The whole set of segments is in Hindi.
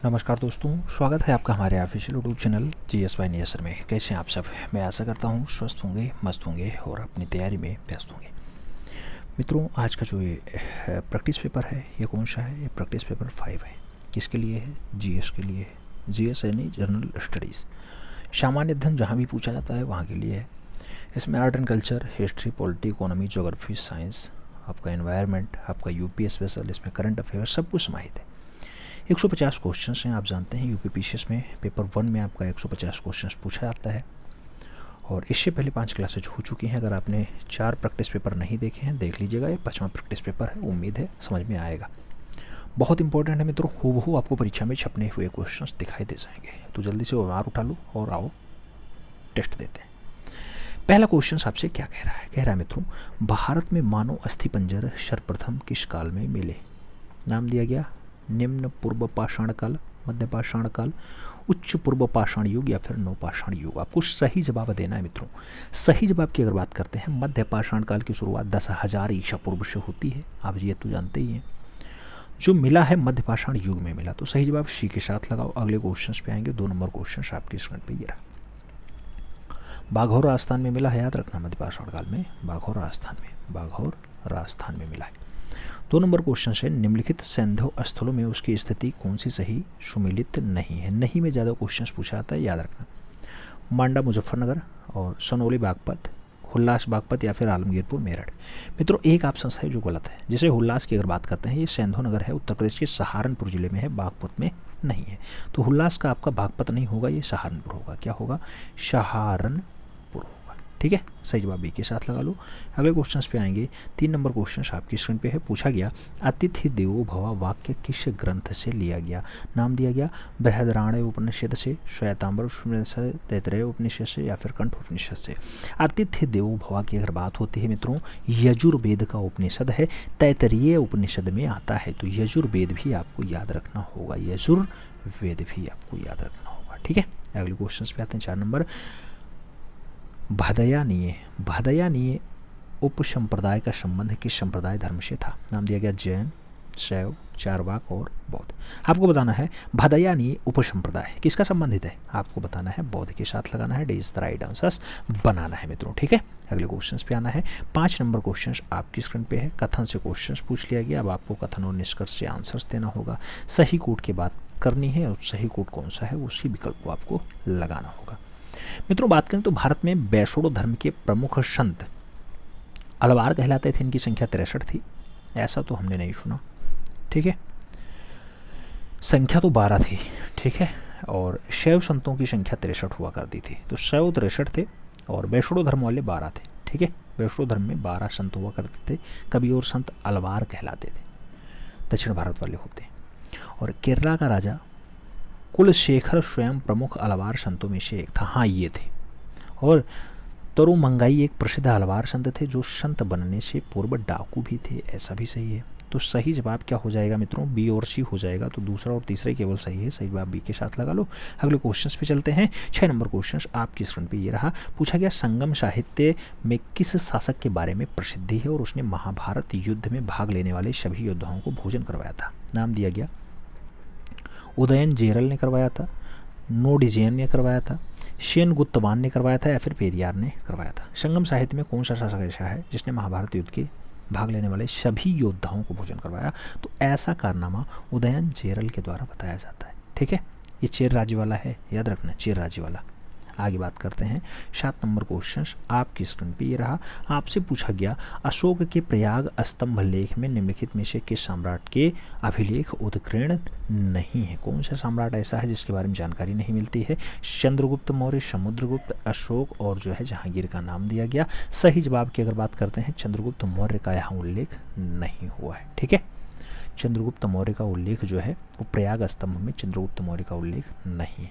नमस्कार दोस्तों, स्वागत है आपका हमारे official YouTube channel GS by नियसर में। कैसे हैं आप सब? मैं आशा करता हूँ स्वस्थ होंगे, मस्त होंगे और अपनी तैयारी में व्यस्त होंगे। मित्रों, आज का जो ये प्रैक्टिस पेपर है ये कौन सा है? ये प्रैक्टिस पेपर 5 है। किसके लिए है? GS के लिए है। GS यानी जनरल स्टडीज़, सामान्य अध्ययन जहाँ भी पूछा जाता है वहाँ के लिए है। इसमें art and culture, history, polity, economy, geography, science, आपका एनवायरनमेंट, आपका यूपी स्पेशल, इसमें करंट अफेयर सब कुछ समाहित है। 150 क्वेश्चंस हैं। आप जानते हैं यूपी पीसीएस में पेपर 1 में आपका 150 क्वेश्चंस पूछा जाता है और इससे पहले 5 क्लासेज हो चुकी हैं। अगर आपने 4 प्रैक्टिस पेपर नहीं देखे हैं देख लीजिएगा, ये 5वां प्रैक्टिस पेपर है। उम्मीद है समझ में आएगा। बहुत इंपॉर्टेंट है मित्रों, हूबहू आपको परीक्षा में छपने हुए क्वेश्चंस दिखाई दे जाएंगे। तो जल्दी से उबार उठा लो और आओ टेस्ट देते हैं। पहला क्वेश्चन आपसे क्या कह रहा है? कह रहा है मित्रों, भारत में मानव अस्थिपंजर सर्वप्रथम किस काल में मिले? नाम दिया गया निम्न पूर्व पाषाण काल, मध्य पाषाण काल, उच्च पूर्व पाषाण युग या फिर नवपाषाण युग। आपको सही जवाब देना है मित्रों। सही जवाब की अगर बात करते हैं, मध्य पाषाण काल की शुरुआत 10,000 ईसा पूर्व से होती है। आप ये तो जानते ही हैं। जो मिला है मध्य पाषाण युग में मिला, तो सही जवाब सी के साथ लगाओ। अगले क्वेश्चन पे आएंगे। 2 नंबर क्वेश्चन आपकी स्क्रीन पे ये रहा। बाघौर राजस्थान में मिला है, याद रखना, मध्य पाषाण काल में बाघौर राजस्थान में मिला है। 2 नंबर क्वेश्चन है, निम्नलिखित सैंधव स्थलों में उसकी स्थिति कौन सी सही सुमिलित नहीं है? नहीं में ज़्यादा क्वेश्चन पूछा जाता है, याद रखना। मांडा मुजफ्फरनगर और सनौली बागपत, हुल्लास बागपत या फिर आलमगीरपुर मेरठ। मित्रों, एक ऑप्शन है जो गलत है। जैसे हुल्लास की अगर बात करते हैं, ये सैंधव नगर है, उत्तर प्रदेश के सहारनपुर जिले में है, बागपत में नहीं है। तो हुल्लास का आपका बागपत नहीं होगा, ये सहारनपुर होगा। क्या होगा? सहारनपुर होगा। ठीक है, सही जवाब बी के साथ लगा लो। अगले क्वेश्चन पे आएंगे। 3 नंबर क्वेश्चन आपकी स्क्रीन पे है। पूछा गया अतिथि देवो भव वाक्य किस ग्रंथ से लिया गया? नाम दिया गया बृहदारण्यक उपनिषद से, श्वेतांबर उपनिषद से, तैत्तिरीय उपनिषद से या फिर कंठ उपनिषद से। अतिथि देवो भव की अगर बात होती है मित्रों, यजुर्वेद का उपनिषद है, तैत्तिरीय उपनिषद में आता है। तो यजुर्वेद भी आपको याद रखना होगा, यजुर्वेद भी आपको याद रखना होगा। ठीक है, अगले क्वेश्चन पे आते हैं। 4 नंबर, भादयानीय उपसंप्रदाय का संबंध किस संप्रदाय धर्म से था? नाम दिया गया जैन, शैव, चारवाक और बौद्ध। आपको बताना है भादयानीय उपसंप्रदाय किसका संबंधित है? आपको बताना है, बौद्ध के साथ लगाना है। D is the right answer बनाना है मित्रों। ठीक है, अगले क्वेश्चन पे आना है। 5 नंबर क्वेश्चन आपकी स्क्रीन पे है। कथन से क्वेश्चन पूछ लिया गया। अब आपको कथन और निष्कर्ष से आंसर्स देना होगा। सही कोड की बात करनी है और सही कोड कौन सा है उसी विकल्प को आपको लगाना होगा। मित्रों, बात करें तो भारत में वैष्णव धर्म के प्रमुख संत अलवार कहलाते थे। इनकी संख्या 63 थी। ऐसा तो हमने नहीं सुना। ठीक है, संख्या तो 12 थी। ठीक है, और शैव संतों की संख्या 63 हुआ करती थी। तो शैव 63 थे और वैष्णव धर्म वाले 12 थे। ठीक है, वैष्णव धर्म में 12 संत हुआ करते थे। कवि और संत अलवार कहलाते थे, दक्षिण भारत वाले होते। और केरला का राजा कुलशेखर स्वयं प्रमुख अलवार संतों में से एक था। हाँ, ये थे। और तरुमंगाई एक प्रसिद्ध अलवार संत थे जो संत बनने से पूर्व डाकू भी थे। ऐसा भी सही है। तो सही जवाब क्या हो जाएगा मित्रों? बी और सी हो जाएगा। तो दूसरा और तीसरा केवल सही है। सही जवाब बी के साथ लगा लो। अगले क्वेश्चन पे चलते हैं। 6 नंबर क्वेश्चन आपकी स्क्रीन पे ये रहा। पूछा गया संगम साहित्य में किस शासक के बारे में प्रसिद्धि है और उसने महाभारत युद्ध में भाग लेने वाले सभी योद्धाओं को भोजन करवाया था? नाम दिया गया उदयन जेरल ने करवाया था, नोडिजेन ने करवाया था, शेन गुप्तवान ने करवाया था या फिर पेरियार ने करवाया था। संगम साहित्य में कौन सा शासक ऐसा है जिसने महाभारत युद्ध के भाग लेने वाले सभी योद्धाओं को भोजन करवाया? तो ऐसा कारनामा उदयन जेरल के द्वारा बताया जाता है। ठीक है, ये चेर राज्य वाला है, याद रखना, चेर राज्य वाला। आगे बात करते हैं। 7 नंबर क्वेश्चन आपकी स्क्रीन पे ये रहा। आपसे पूछा गया अशोक के प्रयाग स्तंभ लेख में निम्नलिखित में से किस सम्राट के अभिलेख उत्कीर्ण नहीं है? कौन सा सम्राट ऐसा है जिसके बारे में जानकारी नहीं मिलती है? चंद्रगुप्त मौर्य, समुद्रगुप्त, अशोक और जो है जहांगीर का नाम दिया गया। सही जवाब की अगर बात करते हैं, चंद्रगुप्त मौर्य का यहाँ उल्लेख नहीं हुआ है। ठीक है, चंद्रगुप्त मौर्य का उल्लेख जो है वो प्रयाग स्तंभ में चंद्रगुप्त मौर्य का उल्लेख नहीं है।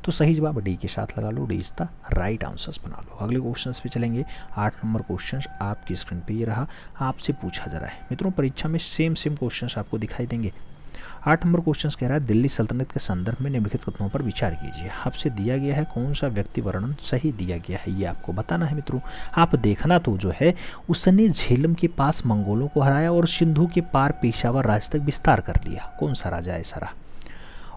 तो सही जवाब डी के साथ लगा लो। D is the right answers बना लो। अगले क्वेश्चन पे चलेंगे। 8 नंबर क्वेश्चन आपकी स्क्रीन पे ये रहा। आपसे पूछा जा रहा है मित्रों, परीक्षा में सेम क्वेश्चन आपको दिखाई देंगे। 8 नंबर क्वेश्चन कह रहा है दिल्ली सल्तनत के संदर्भ में निम्नलिखित कथनों पर विचार कीजिए। आपसे दिया गया है कौन सा व्यक्ति वर्णन सही दिया गया है, ये आपको बताना है मित्रों। आप देखना तो जो है उसने झेलम के पास मंगोलों को हराया और सिंधु के पार पेशावर राज तक विस्तार कर लिया। कौन सा राजा ऐसा रहा?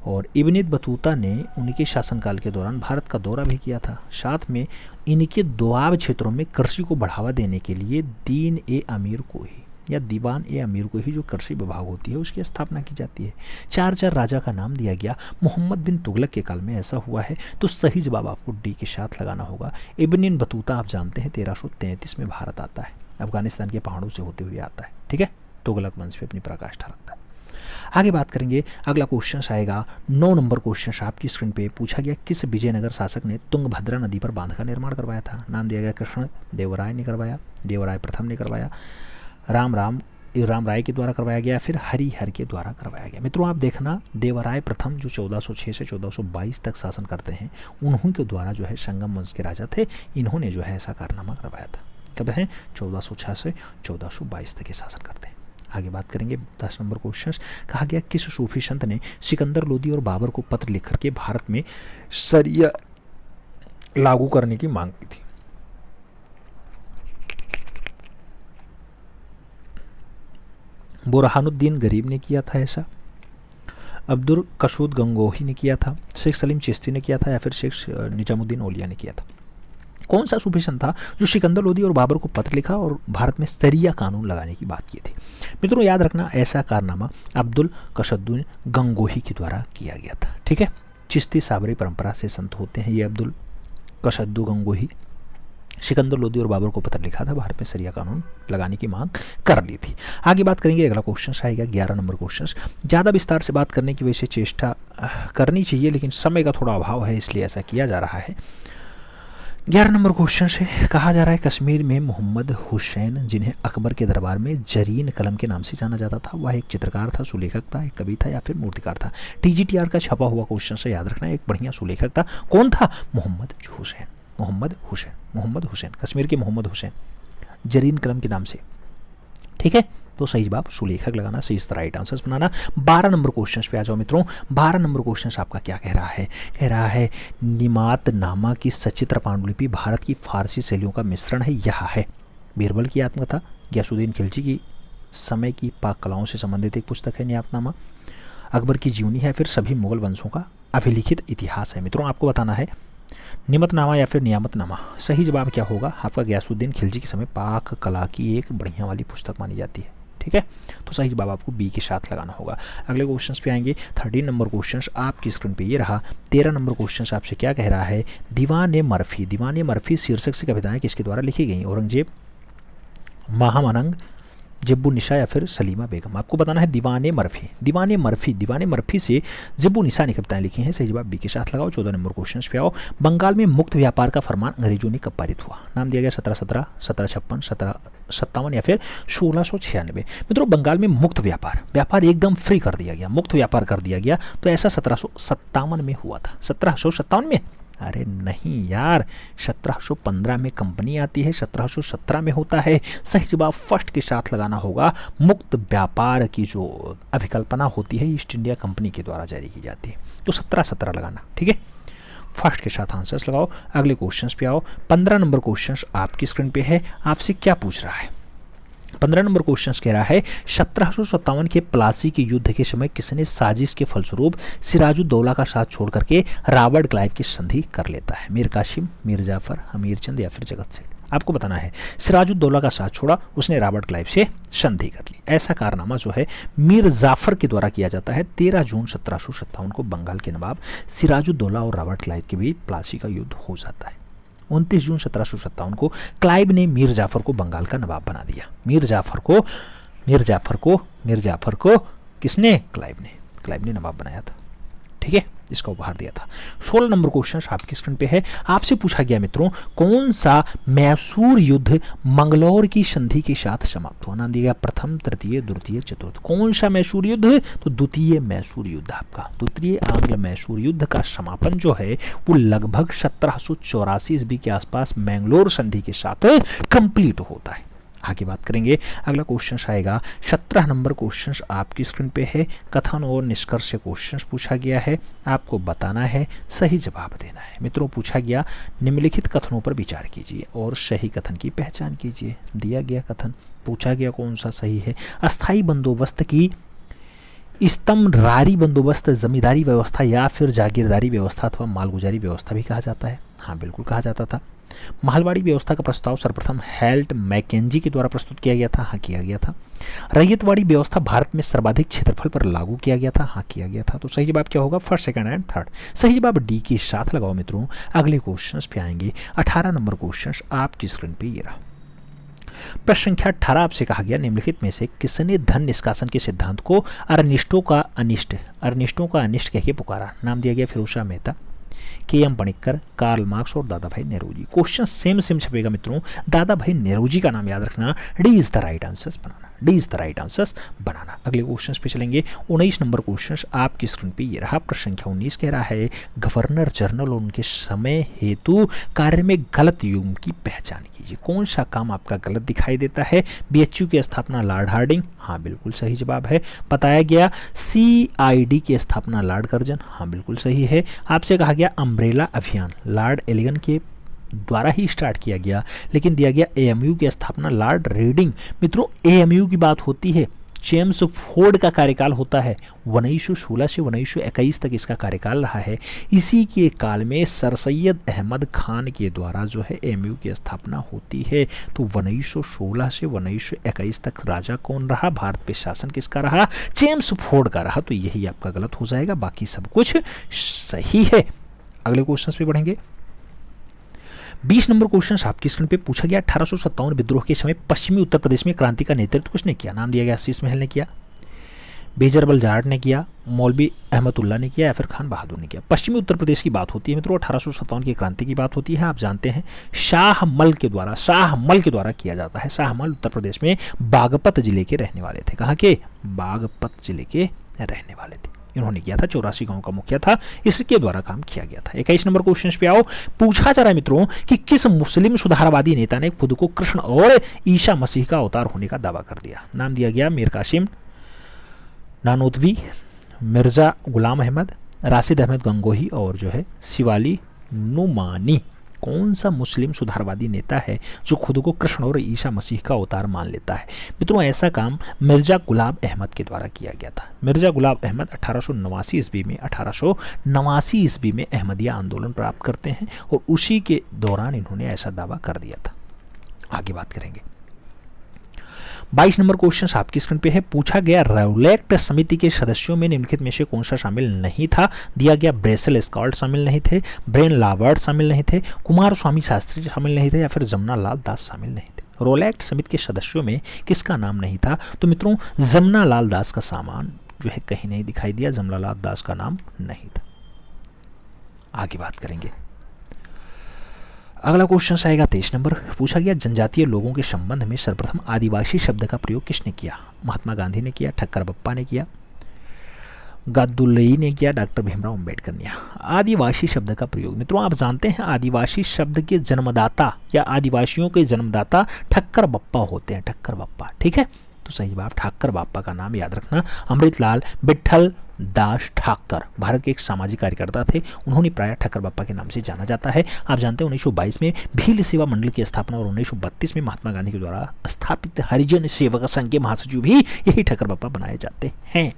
और इब्न बतूता ने उनके शासनकाल के दौरान भारत का दौरा भी किया था। साथ में इनके दोआब क्षेत्रों में कृषि को बढ़ावा देने के लिए दीन ए अमीर को ही या दीवान ए अमीर को ही जो कृषि विभाग होती है उसकी स्थापना की जाती है। 4 राजा का नाम दिया गया। मोहम्मद बिन तुगलक के काल में ऐसा हुआ है, तो सही जवाब आपको डी के साथ लगाना होगा। इब्न बतूता आप जानते हैं 1333 में भारत आता है, अफगानिस्तान के पहाड़ों से होते हुए आता है। ठीक है, तुगलक वंश पे अपनी प्रकाष्ठा रखता है। आगे बात करेंगे, अगला क्वेश्चन आएगा 9 नंबर क्वेश्चन आपकी स्क्रीन पे पूछा गया, किस विजयनगर शासक ने तुंगभद्रा नदी पर बांध का निर्माण करवाया था? नाम दिया गया कृष्ण देवराय ने करवाया, देवराय प्रथम ने करवाया, राम राय के द्वारा करवाया गया, फिर हरिहर के द्वारा करवाया गया। मित्रों आप देखना, देवराय प्रथम जो 1406 से 1422 तक शासन करते हैं, उन्हीं के द्वारा जो है संगम वंश के राजा थे, इन्होंने जो है ऐसा कारनामा करवाया था। कब है? 1406 से 1422 तक ये शासन करते हैं। आगे बात करेंगे 10 नंबर क्वेश्चन, कहा गया किस सूफी संत ने सिकंदर लोदी और बाबर को पत्र लिख करके भारत में शरिया लागू करने की मांग की थी? बुरहानुद्दीन गरीब ने किया था ऐसा, अब्दुल कसूद गंगोही ने किया था, शेख सलीम चिश्ती ने किया था, या फिर शेख निजामुद्दीन औलिया ने किया था? कौन सा सूफी संत था जो सिकंदर लोदी और बाबर को पत्र लिखा और भारत में शरिया कानून लगाने की बात की थी? मित्रों याद रखना, ऐसा कारनामा अब्दुल कसूद गंगोही के द्वारा किया गया था। ठीक है, चिश्ती साबरी परंपरा से संत होते हैं ये अब्दुल कसूद गंगोही। सिकंदर लोदी और बाबर को पत्र लिखा था, भारत में शरिया कानून लगाने की मांग कर ली थी। आगे बात करेंगे, अगला क्वेश्चन आएगा 11 नंबर क्वेश्चन। ज़्यादा विस्तार से बात करने की वजह से चेष्टा करनी चाहिए, लेकिन समय का थोड़ा अभाव है इसलिए ऐसा किया जा रहा है। 11 नंबर क्वेश्चन से कहा जा रहा है, कश्मीर में मोहम्मद हुसैन जिन्हें अकबर के दरबार में जरीन कलम के नाम से जाना जाता था, वह एक चित्रकार था, सुलेखक था, एक कवि था या फिर मूर्तिकार था? TGTR का छपा हुआ क्वेश्चन से याद रखना, एक बढ़िया सुलेखक था। कौन था? मोहम्मद हुसैन। मोहम्मद हुसैन, कश्मीर के मोहम्मद हुसैन, जरीन कलम के नाम से। ठीक है, तो सही जवाब सुलेखक लगाना, सही इस तरह राइट आंसर्स बनाना। 12 नंबर क्वेश्चन पे आ जाओ मित्रों। 12 नंबर क्वेश्चन आपका क्या कह रहा है? कह रहा है निमात नामा की सचित्र पांडुलिपि भारत की फारसी शैलियों का मिश्रण है, यह है। बीरबल की आत्मकथा, गयासुद्दीन खिलजी की समय की पाक कलाओं से संबंधित एक पुस्तक है नियातनामा, अकबर की जीवनी है, फिर सभी मुगल वंशों का अभिलिखित इतिहास है। मित्रों आपको बताना है निमतनामा या फिर नियामतनामा। सही जवाब क्या होगा आपका? गयासुद्दीन खिलजी के समय पाक कला की एक बढ़िया वाली पुस्तक मानी जाती है। ठीक है, तो सही जवाब आपको बी के साथ लगाना होगा। अगले क्वेश्चन पे आएंगे। 13 नंबर क्वेश्चन आपकी स्क्रीन पे ये रहा। 13 नंबर क्वेश्चन आपसे क्या कह रहा है? दीवान मर्फी शीर्षक से कविताएं किसके द्वारा लिखी गई? औरंगजेब, महामनंग, जब्बू निशा या फिर सलीमा बेगम? आपको बताना है दीवाने मर्फी से जब्बू निशा ने कविताएं लिखी हैं। सही जवाब बी के साथ लगाओ। 14 नंबर क्वेश्चन पे आओ। बंगाल में मुक्त व्यापार का फरमान अंग्रेजों ने कब पारित हुआ? नाम दिया गया 1717, 1756, 1757 या फिर 1696। मित्रों बंगाल में मुक्त व्यापार एकदम फ्री कर दिया गया, मुक्त व्यापार कर दिया गया, तो ऐसा 1757 में हुआ था। 1757 में? अरे नहीं यार, 1715 में कंपनी आती है, 1717 में होता है। सही जवाब फर्स्ट के साथ लगाना होगा। मुक्त व्यापार की जो अभिकल्पना होती है ईस्ट इंडिया कंपनी के द्वारा जारी की जाती है, तो 1717 लगाना। ठीक है, फर्स्ट के साथ आंसर्स लगाओ। अगले क्वेश्चन पे आओ। 15 नंबर क्वेश्चन आपकी स्क्रीन पे है। आपसे क्या पूछ रहा है? 15 नंबर क्वेश्चन कह रहा है 1757 के प्लासी के युद्ध के समय किसने साजिश के फलस्वरूप सिराजुद्दौला का साथ छोड़ करके रॉबर्ट क्लाइव की संधि कर लेता है? मीर कासिम, मीर जाफर, हमीर चंद या फिर जगत सेठ? आपको बताना है। सिराजुद्दौला का साथ छोड़ा, उसने रॉबर्ट क्लाइव से संधि कर ली। ऐसा कारनामा जो है मीर जाफर के द्वारा किया जाता है। 13 जून 1757 को बंगाल के नवाब सिराजुद्दौला और रॉबर्ट क्लाइव के बीच प्लासी का युद्ध हो जाता है। 29 जून 1757 को क्लाइव ने मीर जाफर को बंगाल का नवाब बना दिया। मीर जाफर को किसने? क्लाइव ने नवाब बनाया था। ठीक है, इसका उपहार दिया था। 16 नंबर क्वेश्चन आपकी स्क्रीन पे है। आपसे पूछा गया मित्रों कौन सा मैसूर युद्ध मंगलौर की संधि के साथ समाप्त हुआ? नाम दिया गया प्रथम, तृतीय, द्वितीय, चतुर्थ। कौन सा मैसूर युद्ध? तो द्वितीय मैसूर युद्ध। आपका द्वितीय आंग्ल मैसूर युद्ध का समापन जो है वो लगभग 1784 ईस्वी के आसपास मैंगलोर संधि के साथ कंप्लीट होता है। आगे बात करेंगे। अगला क्वेश्चन आएगा 17 नंबर क्वेश्चन आपकी स्क्रीन पे है। कथन और निष्कर्ष से क्वेश्चन पूछा गया है, आपको बताना है, सही जवाब देना है। मित्रों पूछा गया निम्नलिखित कथनों पर विचार कीजिए और सही कथन की पहचान कीजिए। दिया गया कथन, पूछा गया कौन सा सही है। अस्थाई बंदोबस्त की इस्तमरारी बंदोबस्त जमींदारी व्यवस्था या फिर जागीरदारी व्यवस्था अथवा मालगुजारी व्यवस्था भी कहा जाता है। हाँ बिल्कुल कहा जाता था। मालवाड़ी व्यवस्था का प्रस्ताव सर्वप्रथम हेल्ट मैकेंजी के द्वारा प्रस्तुत किया गया था। हाँ किया गया था। रैयतवाड़ी व्यवस्था भारत में सर्वाधिक क्षेत्रफल पर लागू किया गया था। हाँ किया गया था। तो सही जवाब क्या होगा? First, second and third. सही जवाब डी के साथ लगाओ मित्रों। अगले क्वेश्चन पे आएंगे। 18 नंबर क्वेश्चन आपकी स्क्रीन पे ये रहा। प्रश्न संख्या 18 आपसे कहा गया, निम्नलिखित में से किसने धन निष्कासन के सिद्धांत को अनिष्टों का अनिष्ट कह के पुकारा? नाम दिया गया Firozshah Mehta, K M. Panikkar, Karl Marx और दादा भाई नेहरूजी। क्वेश्चन सेम छपेगा मित्रों। दादा भाई नेहरूजी का नाम याद रखना। D is the right answer बनाना। D is the right answer बनाना। अगले क्वेश्चन पे चलेंगे। 19 नंबर क्वेश्चन आपकी स्क्रीन पे ये रहा। प्रश्न संख्या 19 कह रहा है, गवर्नर जनरल और उनके समय हेतु कार्य में गलत युग्म की पहचान कीजिए। कौन सा काम आपका गलत दिखाई देता है? बीएचयू की स्थापना लॉर्ड हार्डिंग, हाँ बिल्कुल सही जवाब है। बताया गया सीआईडी की स्थापना लॉर्ड कर्जन, हाँ बिल्कुल सही है। आपसे कहा गया अम्ब्रेला अभियान लॉर्ड एलिगन के द्वारा ही स्टार्ट किया गया, लेकिन दिया गया एएमयू की स्थापना लॉर्ड रीडिंग। मित्रों एएमयू की बात होती है, जेम्स फोर्ड का कार्यकाल होता है 1916 से 1921 तक इसका कार्यकाल रहा है। इसी के काल में सर सैयद अहमद खान के द्वारा जो है एएमयू की स्थापना होती है। तो 1916 से 1921 तक राजा कौन रहा? भारत पे शासन किसका रहा? जेम्स फोर्ड का रहा। तो यही आपका गलत हो जाएगा, बाकी सब कुछ सही है। अगले क्वेश्चन पे बढ़ेंगे। 20 नंबर क्वेश्चन आपकी स्क्रीन पे पूछा गया, 1857 विद्रोह के समय पश्चिमी उत्तर प्रदेश में क्रांति का नेतृत्व किसने किया? नाम दिया गया शीश महल ने किया, बेजरबल जाट ने किया, मौलवी अहमदुल्ला ने किया या फिर खान बहादुर ने किया। पश्चिमी उत्तर प्रदेश की बात होती है मित्रों, 1857 की क्रांति की बात होती है। आप जानते हैं शाहमल के द्वारा किया जाता है। शाहमल उत्तर प्रदेश में बागपत जिले के रहने वाले थे। कहाँ के? बागपत जिले के रहने वाले थे। इन्होंने किया था, 84 गांव का मुखिया था, इसके द्वारा काम किया गया था। 21 नंबर क्वेश्चन पे आओ। पूछा जा रहा है मित्रों कि किस मुस्लिम सुधारवादी नेता ने खुद को कृष्ण और ईसा मसीह का अवतार होने का दावा कर दिया? नाम दिया गया मीर कासिम नानोतवी, मिर्जा गुलाम अहमद, राशिद अहमद गंगोही और जो है शिवाली नुमानी। कौन सा मुस्लिम सुधारवादी नेता है जो खुद को कृष्ण और ईसा मसीह का अवतार मान लेता है? मित्रों ऐसा काम मिर्जा गुलाम अहमद के द्वारा किया गया था। मिर्जा गुलाम अहमद 1889 ईस्वी में अहमदिया आंदोलन प्राप्त करते हैं और उसी के दौरान इन्होंने ऐसा दावा कर दिया था। आगे बात करेंगे। 22 नंबर क्वेश्चन आपकी स्क्रीन पे है। पूछा गया रौलेक्ट समिति के सदस्यों में निम्नलिखित में से कौन सा शामिल नहीं था? दिया गया ब्रेसल स्कॉट शामिल नहीं थे, ब्रेन लावर्ड शामिल नहीं थे, कुमार स्वामी शास्त्री शामिल नहीं थे या फिर जमुना लाल दास शामिल नहीं थे। रौलेक्ट समिति के सदस्यों में किसका नाम नहीं था? तो मित्रों जमुना लाल दास का सामान जो है कहीं नहीं दिखाई दिया, जमुना लाल दास का नाम नहीं था। आगे बात करेंगे। अगला क्वेश्चन आएगा 23 नंबर। पूछा गया जनजातीय लोगों के संबंध में सर्वप्रथम आदिवासी शब्द का प्रयोग किसने किया? महात्मा गांधी ने किया, ठक्कर बप्पा ने किया, गादुल्लई ने किया, डॉक्टर भीमराव अंबेडकर ने। आदिवासी शब्द का प्रयोग मित्रों आप जानते हैं आदिवासी शब्द के जन्मदाता या आदिवासियों के जन्मदाता ठक्कर बप्पा होते हैं। ठक्कर बप्पा, ठीक है। तो सही जवाब ठक्कर बप्पा का नाम याद रखना। अमृतलाल विठल दास ठाकर भारत के एक सामाजिक कार्यकर्ता थे। उन्होंने प्रायः ठक्कर बप्पा के नाम से जाना जाता है। आप जानते हैं 1922 में भील सेवा मंडल की स्थापना और 1932 में महात्मा गांधी के द्वारा स्थापित हरिजन सेवक संघ के महासचिव भी यही ठक्कर बप्पा बनाए जाते हैं।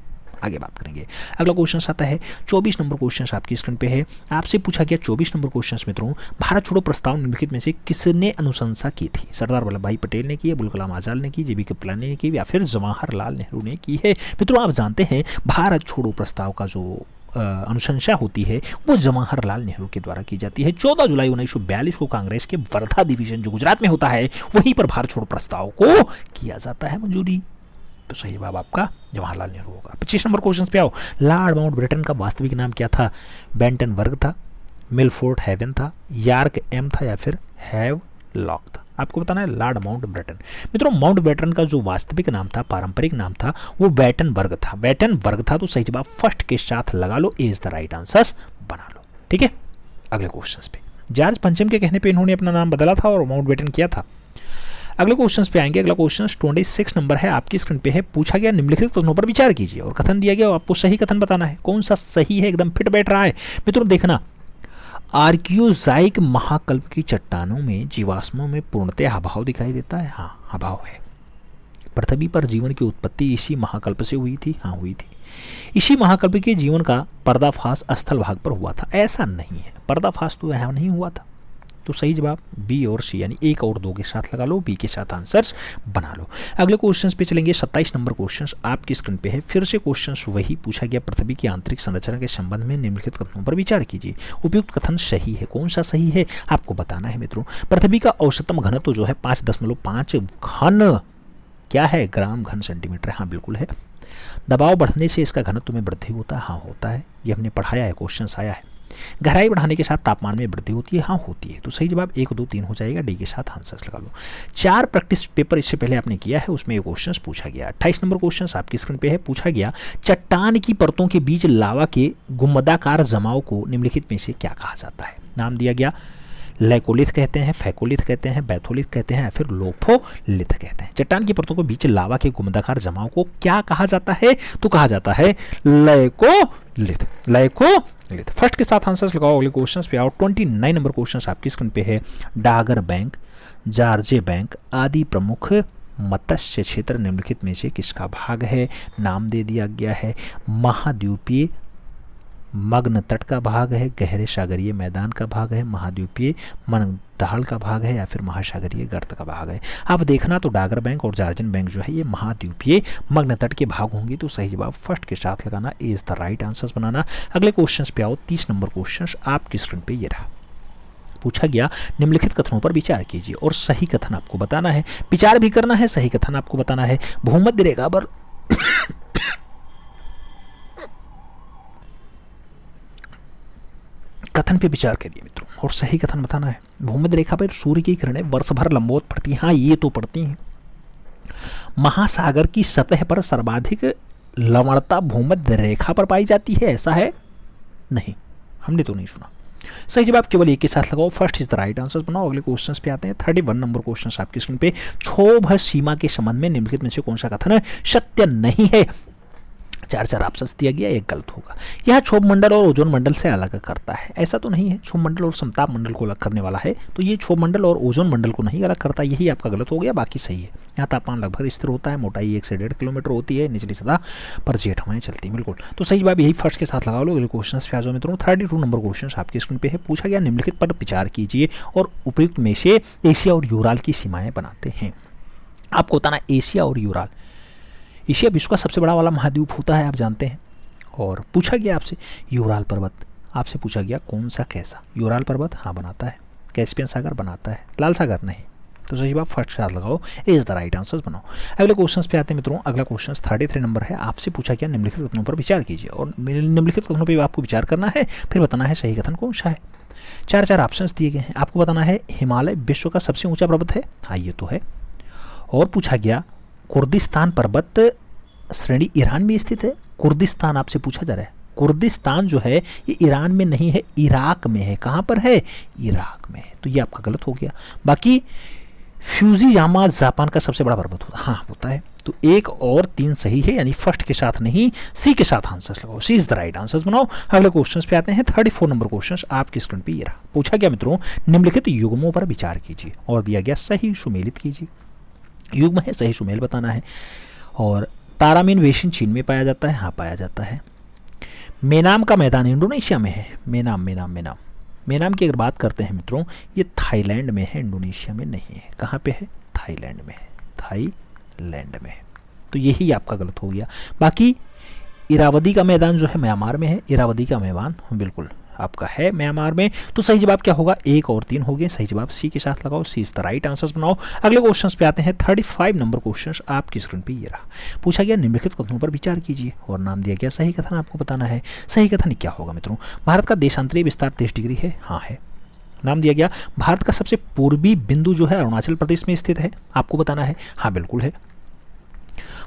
आगे बात करेंगे। अगला क्वेश्चन आता है 24 नंबर क्वेश्चन आपकी स्क्रीन पे है। आपसे पूछा गया 24 नंबर क्वेश्चन मित्रों, भारत छोड़ो प्रस्ताव निम्नलिखित में से किसने अनुशंसा की थी? सरदार वल्लभ भाई पटेल ने की, अबुल कलाम आजाद ने की, जेबी कृपलानी ने की या फिर जवाहरलाल नेहरू ने की है? मित्रों आप जानते हैं भारत छोड़ो प्रस्ताव का जो अनुशंसा होती है वो जवाहरलाल नेहरू के द्वारा की जाती है। 14 जुलाई 1942 को कांग्रेस के वर्धा डिवीजन जो गुजरात में होता है वहीं पर भारत छोड़ो प्रस्ताव को किया जाता है मंजूरी। तो सही जवाब आपका जवाहरलाल नेहरू होगा। 25 नंबर क्वेश्चन पे आओ। लॉर्ड माउंटबेटन का वास्तविक नाम क्या था? बेंटन वर्ग था, मिलफोर्ड हेवन था, यार्क एम था या फिर हैवलॉक था? आपको बताना है लॉर्ड माउंटबेटन। मित्रों माउंटबेटन का जो वास्तविक नाम था, पारंपरिक नाम था, वो बेटन वर्ग था। बेटन वर्ग था। तो सही जवाब फर्स्ट के साथ लगा लो, इज द राइट आंसर बना लो, ठीक है। अगले क्वेश्चन पे जॉर्ज पंचम के कहने पे इन्होंने अपना नाम बदला था और माउंटबेटन किया था। अगले क्वेश्चन पे आएंगे। अगला क्वेश्चन 26 नंबर है आपकी स्क्रीन पे है। पूछा गया निम्नलिखित कथनों पर विचार कीजिए और कथन दिया गया आपको सही कथन बताना है। कौन सा सही है, एकदम फिट बैठ रहा है? मित्रों देखना, आर्कियोजाइक महाकल्प की चट्टानों में जीवाश्मों में पूर्णतः अभाव दिखाई देता है। हाँ अभाव है। पृथ्वी पर जीवन की उत्पत्ति इसी महाकल्प से हुई थी? हाँ, हुई थी। इसी महाकल्प के जीवन का पर्दाफाश स्थल भाग पर हुआ था? ऐसा नहीं है, पर्दाफाश तो यहाँ नहीं हुआ था। तो सही जवाब बी और सी, यानी 1 और 2 के साथ लगा लो, बी के साथ आंसर्स बना लो। अगले क्वेश्चंस पे चलेंगे। 27 नंबर क्वेश्चंस आपकी स्क्रीन पे है। फिर से क्वेश्चंस वही पूछा गया, पृथ्वी की आंतरिक संरचना के संबंध में निम्नलिखित कथनों पर विचार कीजिए। उपयुक्त कथन सही है। कौन सा सही है आपको बताना है मित्रों। पृथ्वी का औसतम घनत्व जो है 5.5 घन क्या है, ग्राम घन सेंटीमीटर। हाँ बिल्कुल है। दबाव बढ़ने से इसका घनत्व में वृद्धि होता है? हाँ होता है, ये हमने पढ़ाया है, क्वेश्चन आया है। गहराई बढ़ाने के साथ तापमान में वृद्धि होती है? हाँ होती है। तो सही जवाब 1, 2, 3 हो जाएगा, डी के साथ आंसर्स लगा लो। 4 प्रैक्टिस पेपर इससे पहले आपने किया है, उसमें ये क्वेश्चन पूछा गया। 28 नंबर क्वेश्चन आपकी स्क्रीन पे है। पूछा गया चट्टान की परतों के बीच लावा के गुम्बदाकार जमाव को निम्नलिखित में से क्या कहा जाता है? नाम दिया गया, लैकोलिथ कहते हैं, फैकोलिथ कहते हैं, बैथोलिथ कहते हैं, या फिर लोफोलिथ कहते हैं। चट्टान की परतों के बीच लावा के गुम्बदाकार जमाव को क्या कहा जाता है? तो कहा जाता है लैकोलिथ। लैकोलिथ फर्स्ट के साथ आंसर्स लगाओ। अगले क्वेश्चंस पे आओ। 29 नंबर क्वेश्चन आपकी स्क्रीन पे है। डागर बैंक, जार्जे बैंक आदि प्रमुख मत्स्य क्षेत्र निम्नलिखित में से किसका भाग है? नाम दे दिया गया है, महाद्वीपीय मग्न तट का भाग है, गहरे सागरीय मैदान का भाग है, महाद्वीपीय मनढाल का भाग है, या फिर महासागरीय गर्त का भाग है। अब देखना तो डागर बैंक और जार्जन बैंक जो है ये महाद्वीपीय मग्न तट के भाग होंगे। तो सही जवाब फर्स्ट के साथ लगाना, ए इज द राइट आंसर्स बनाना। अगले क्वेश्चन पे आओ। 30 नंबर क्वेश्चन आपकी स्क्रीन पे ये रहा। पूछा गया निम्नलिखित कथनों पर विचार कीजिए और सही कथन आपको बताना है। विचार भी करना है, सही कथन आपको बताना है। भूमध्य रेखा पर कथन पे विचार करिए मित्रों और सही कथन बताना है। भूमध्य रेखा पर सूर्य की किरणें वर्ष भर लंबवत पड़ती हैं। हाँ ये तो पड़ती हैं। महासागर की सतह पर सर्वाधिक लवणता भूमध्य रेखा पर पाई जाती है? ऐसा है नहीं, हमने तो नहीं सुना। सही जवाब केवल एक के साथ लगाओ, first is the right answer बनाओ। अगले क्वेश्चन पे आते हैं। 31 नंबर क्वेश्चन आपकी स्क्रीन पे। क्षोभ सीमा के संबंध में निम्नलिखित में से कौन सा कथन सत्य नहीं है? 4 ऑप्शन दिया गया, एक गलत होगा। यह क्षोभ मंडल और ओजोन मंडल से अलग करता है? ऐसा तो नहीं है, क्षोभ मंडल और समताप मंडल को अलग करने वाला है। तो ये क्षोभ मंडल और ओजोन मंडल को नहीं अलग करता, यही आपका गलत हो गया, बाकी सही है। यहाँ तापमान लगभग स्थिर होता है, मोटाई 1 से 1.5 किलोमीटर होती है, निचली सतह पर जेट हवाएं चलती हैं। बिल्कुल, तो सही जवाब यही फर्स्ट के साथ लगा लो। अगले क्वेश्चन पे आ जाओ मित्रों। 32 नंबर क्वेश्चन आपकी स्क्रीन पे है। पूछा गया निम्नलिखित पर विचार कीजिए और उपयुक्त में से एशिया और यूराल की सीमाएं बनाते हैं। आपको बताना एशिया और यूराल। एशिया विश्व का सबसे बड़ा वाला महाद्वीप होता है, आप जानते हैं। और पूछा गया आपसे यूराल पर्वत, आपसे पूछा गया कौन सा कैसा? यूराल पर्वत हाँ बनाता है, कैस्पियन सागर बनाता है, लाल सागर नहीं। तो सही बात फर्स्ट साथ लगाओ, ए इज द राइट आंसर बनाओ। अगले क्वेश्चन पे आते हैं मित्रों। अगला क्वेश्चन 33 नंबर है। आपसे पूछा गया निम्नलिखित कथनों पर विचार कीजिए और निम्नलिखित कथनों पर आपको विचार करना है, फिर बताना है सही कथन कौन सा है। 4 ऑप्शन दिए गए हैं, आपको बताना है हिमालय विश्व का सबसे ऊंचा पर्वत है? हाँ ये तो है। और पूछा गया कुर्दिस्तान पर्वत श्रेणी ईरान में स्थित है? कुर्दिस्तान आपसे पूछा जा रहा है। कुर्दिस्तान जो है ये ईरान में नहीं है, इराक में है। कहाँ पर है? इराक में है। तो ये आपका गलत हो गया। बाकी फ्यूजीयामा जापान का सबसे बड़ा पर्वत होता है? हाँ होता है। तो 1 और 3 सही है, यानी फर्स्ट के साथ नहीं, सी के साथ आंसर लगाओ, सी इज द राइट आंसर बनाओ। अगले क्वेश्चन पे आते हैं। 34 नंबर क्वेश्चन आपकी स्क्रीन पे ये रहा। पूछा गया मित्रों निम्नलिखित युग्मों पर विचार कीजिए और दिया गया सही सुमेलित कीजिए। युग्म है, सही सुमेल बताना है। और तारामीन बेसिन चीन में पाया जाता है? हाँ पाया जाता है। मेनाम का मैदान इंडोनेशिया में है? मेनाम की अगर बात करते हैं मित्रों, ये थाईलैंड में है, इंडोनेशिया में नहीं है। कहाँ पे है? थाईलैंड में है, थाईलैंड में है। तो यही आपका गलत हो गया। बाकी इरावदी का मैदान जो है म्यांमार में है। इरावदी का मैदान बिल्कुल आपका है म्यांमार में। तो सही जवाब क्या होगा? 1 और 3 हो गए। सही जवाब सी के साथ लगाओ, सी इज द राइट आंसर्स बनाओ। अगले क्वेश्चन पे आते हैं। 35 नंबर क्वेश्चन आपकी स्क्रीन पे ये रहा। पूछा गया निम्नलिखित कथनों पर विचार कीजिए और नाम दिया गया सही कथन आपको बताना है। सही कथन क्या होगा मित्रों? भारत का देशांतरीय विस्तार 23 डिग्री है? हाँ है। नाम दिया गया भारत का सबसे पूर्वी बिंदु जो है अरुणाचल प्रदेश में स्थित है? आपको बताना है। हाँ बिल्कुल है।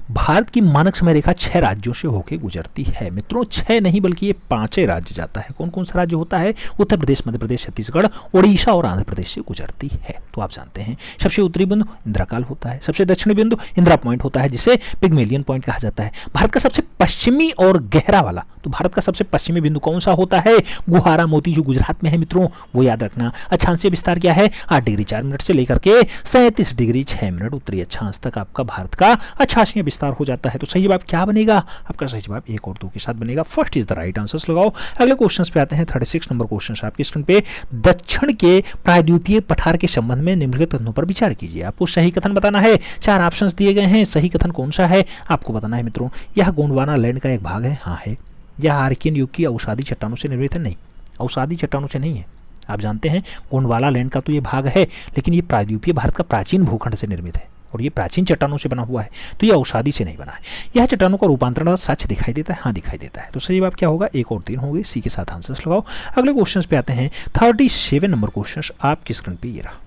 भारत की मानक समय रेखा 6 राज्यों से होकर गुजरती है मित्रों। 6 नहीं बल्कि ये 5 राज्य जाता है। कौन कौन सा राज्य होता है? उत्तर प्रदेश, मध्य प्रदेश, छत्तीसगढ़, उड़ीसा और आंध्र प्रदेश से गुजरती है। तो आप जानते हैं सबसे उत्तरी बिंदु इंदिराकाल होता है, सबसे दक्षिणी बिंदु इंदिरा पॉइंट होता है जिसे पिग्मेलियन पॉइंट कहा जाता है। भारत का सबसे पश्चिमी और गहरा वाला तो भारत का सबसे पश्चिमी बिंदु कौन सा होता है? गुहारा मोती जो गुजरात में है मित्रों, वो याद रखना। अक्षांशीय विस्तार क्या है? 8 डिग्री 4 मिनट से लेकर के 37 डिग्री 6 मिनट उत्तरी अक्षांश तक आपका भारत का अक्षांशीय विस्तार हो जाता है। तो सही जवाब क्या बनेगा? आपका सही जवाब 1 और 2 के साथ बनेगा। First is the right answer लगाओ। अगले क्वेश्चन पे आते हैं। 36 नंबर क्वेश्चन आपकी स्क्रीन पे। दक्षिण के प्रायद्वीपीय पठार के संबंध में निम्नलिखित कथनों पर विचार कीजिए। आपको सही कथन बताना है। 4 ऑप्शंस दिए गए हैं, सही कथन कौन सा है आपको बताना है मित्रों। यह गोंडवाना लैंड का एक भाग है, हाँ है। यह आर्कियन युग की अवसादी चट्टानों से निर्मित है, नहीं, अवसादी चट्टानों से नहीं है। आप जानते हैं गोंडवाना लैंड का तो ये भाग है, लेकिन ये प्रायद्वीपीय भारत का प्राचीन भूखंड से निर्मित है और ये प्राचीन चट्टानों से बना हुआ है, तो ये अवसादी से नहीं बना है। यह चट्टानों का रूपांतरण सच दिखाई देता है, हाँ दिखाई देता है। तो सही जवाब क्या होगा? 1 और 3 होंगे। सी के साथ आंसर्स लगाओ। अगले क्वेश्चन पे आते हैं। 37 नंबर क्वेश्चन आपकी स्क्रीन पे ये रहा।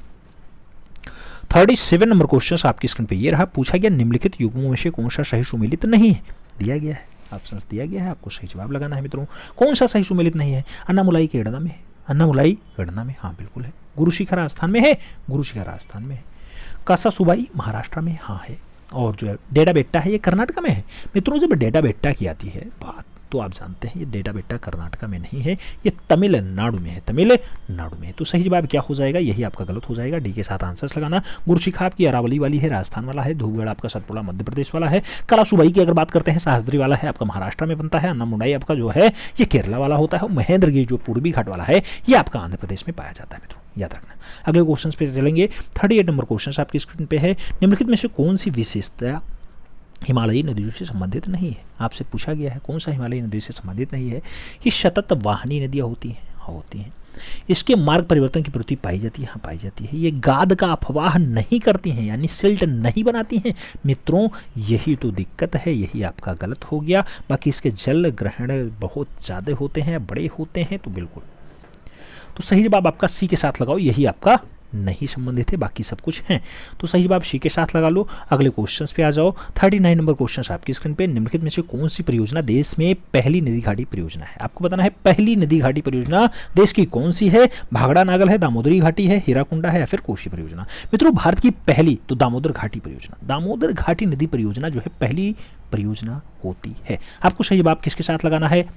37 नंबर क्वेश्चन आपकी स्क्रीन पे ये रहा। पूछा गया निम्नलिखित युग्मों में से कौन सा सही सुमेलित नहीं है? दिया गया है, ऑप्शंस दिया गया है, आपको सही जवाब लगाना है मित्रों। कौन सा सही सुमेलित नहीं है? अन्नामुलाई केडना में है, अन्नामुलाई गणना में, हाँ बिल्कुल है। गुरु शिखर राजस्थान में है, गुरु शिखर राजस्थान में है। कासासुबाई महाराष्ट्र में, हाँ है। और जो है डेटा बेट्टा है ये कर्नाटक में है मित्रों। जब डेटा बेट्टा की आती है बात तो आप जानते हैं ये डेटा बेट्टा कर्नाटक में नहीं है, ये तमिलनाडु में है, तमिलनाडु में है। तो सही जवाब क्या हो जाएगा? यही आपका गलत हो जाएगा। डी के साथ आंसर्स लगाना। गुरुशिखा आपकी अरावली वाली है, राजस्थान वाला है। धूपगढ़ आपका सतपुड़ा मध्य प्रदेश वाला है। कलासुबाई की अगर बात करते हैं सहस्त्री वाला है आपका महाराष्ट्र में बनता है। अन्नामुंडाई आपका जो है ये केरला वाला होता है। महेंद्रगिरी जो पूर्वी घाट वाला है ये आपका आंध्र प्रदेश में पाया जाता है मित्रों, याद रखना। अगले क्वेश्चन पे चलेंगे। 38 नंबर क्वेश्चन आपकी स्क्रीन पे है। निम्नलिखित में से कौन सी विशेषता हिमालयी नदियों से संबंधित नहीं है? आपसे पूछा गया है कौन सा हिमालयी नदी से संबंधित नहीं है। ये सतत वाहनी नदियाँ होती हैं, हाँ होती हैं। इसके मार्ग परिवर्तन की प्रवृत्ति पाई जाती है, हाँ पाई जाती है। ये गाद का अफवाह नहीं करती हैं, यानी सिल्ट नहीं बनाती हैं मित्रों। यही तो दिक्कत है, यही आपका गलत हो गया। बाकी इसके जल ग्रहण बहुत ज़्यादा होते हैं, बड़े होते हैं, तो बिल्कुल। तो सही जवाब आपका सी के साथ लगाओ, यही आपका नहीं संबंधित है, बाकी सब कुछ हैं। तो सही जवाब सी के साथ लगा लो। अगले क्वेश्चंस पे आ जाओ। 39 नंबर क्वेश्चन आपकी स्क्रीन पे। निम्नलिखित में से कौन सी परियोजना देश में पहली नदी घाटी परियोजना है? आपको बताना है पहली नदी घाटी परियोजना देश की कौन सी है। भाखड़ा नागल है, दामोदरी घाटी है, हीराकुंडा है या फिर कोशी परियोजना? मित्रों भारत की पहली तो दामोदर घाटी परियोजना, दामोदर घाटी नदी परियोजना जो है पहली परियोजना होती है। आपको सही जवाब किसके साथ लगाना है?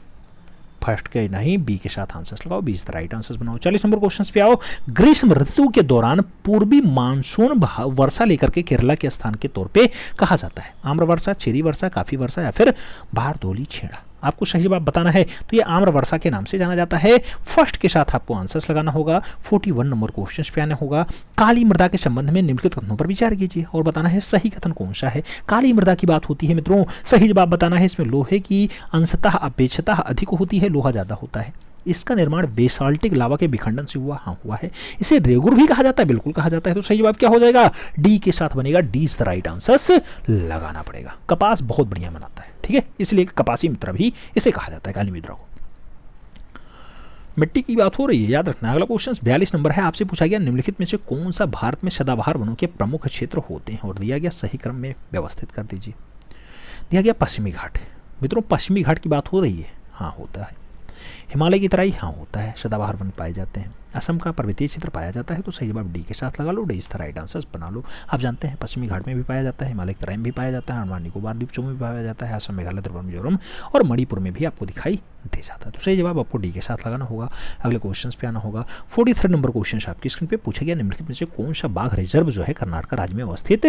फर्स्ट के नहीं, बी के साथ आंसर्स लगाओ। 20 राइट आंसर्स बनाओ। 40 नंबर क्वेश्चन पे आओ। ग्रीष्म ऋतु के दौरान पूर्वी मानसून वर्षा लेकर के केरला के स्थान के तौर पे कहा जाता है। आम्र वर्षा, चेरी वर्षा, काफी वर्षा या फिर बारदोली छेड़ा? आपको सही जवाब बताना है। तो ये आम्र वर्षा के नाम से जाना जाता है। फर्स्ट के साथ आपको आंसर्स लगाना होगा। 41 नंबर क्वेश्चन पे आना होगा। काली मृदा के संबंध में निम्नलिखित कथनों पर विचार कीजिए और बताना है सही कथन कौन सा है। काली मृदा की बात होती है मित्रों, सही जवाब बताना है। इसमें लोहे की अंशतः अपेक्षतः अधिक होती है, लोहा ज्यादा होता है। इसका निर्माण बेसाल्टिक लावा के विखंडन से हुआ, हाँ हुआ है। इसे रेगुर भी कहा जाता है, बिल्कुल कहा जाता है। तो सही जवाब क्या हो जाएगा? डी के साथ बनेगा। D is the right answers लगाना पड़ेगा। कपास बहुत बढ़िया बनाता है, ठीक है, इसलिए कपासी मित्र भी इसे कहा जाता है, काली मृदा को। मिट्टी की बात हो रही है, याद रखना। अगला क्वेश्चन 42 नंबर है। आपसे पूछा गया निम्नलिखित में से कौन सा भारत में सदाबहार वनों के प्रमुख क्षेत्र होते हैं और दिया गया सही क्रम में व्यवस्थित कर दीजिए। दिया गया पश्चिमी घाट। मित्रों पश्चिमी घाट की बात हो रही है, हाँ होता है। हिमालय की तराई, हाँ होता है, सदाबहार वन पाए जाते हैं। असम का पर्वतीय क्षेत्र पाया जाता है। तो सही जवाब डी के साथ लगा लो। D is the right answers बना लो। आप जानते हैं पश्चिमी घाट में भी पाया जाता है, हिमालय की तराई में भी पाया जाता है, अंडमान निकोबार द्वीप समूह में भी पाया जाता है, असम, मेघालय, त्रिपुरा, मिजोरम और मणिपुर में भी आपको दिखाई दे जाता है। तो सही जवाब आपको डी के साथ लगाना होगा। अगले क्वेश्चन पे आना होगा। 43 नंबर क्वेश्चन आपकी स्क्रीन पे पूछा गया निम्नलिखित में से कौन सा बाघ रिजर्व जो है कर्नाटक राज्य में अवस्थित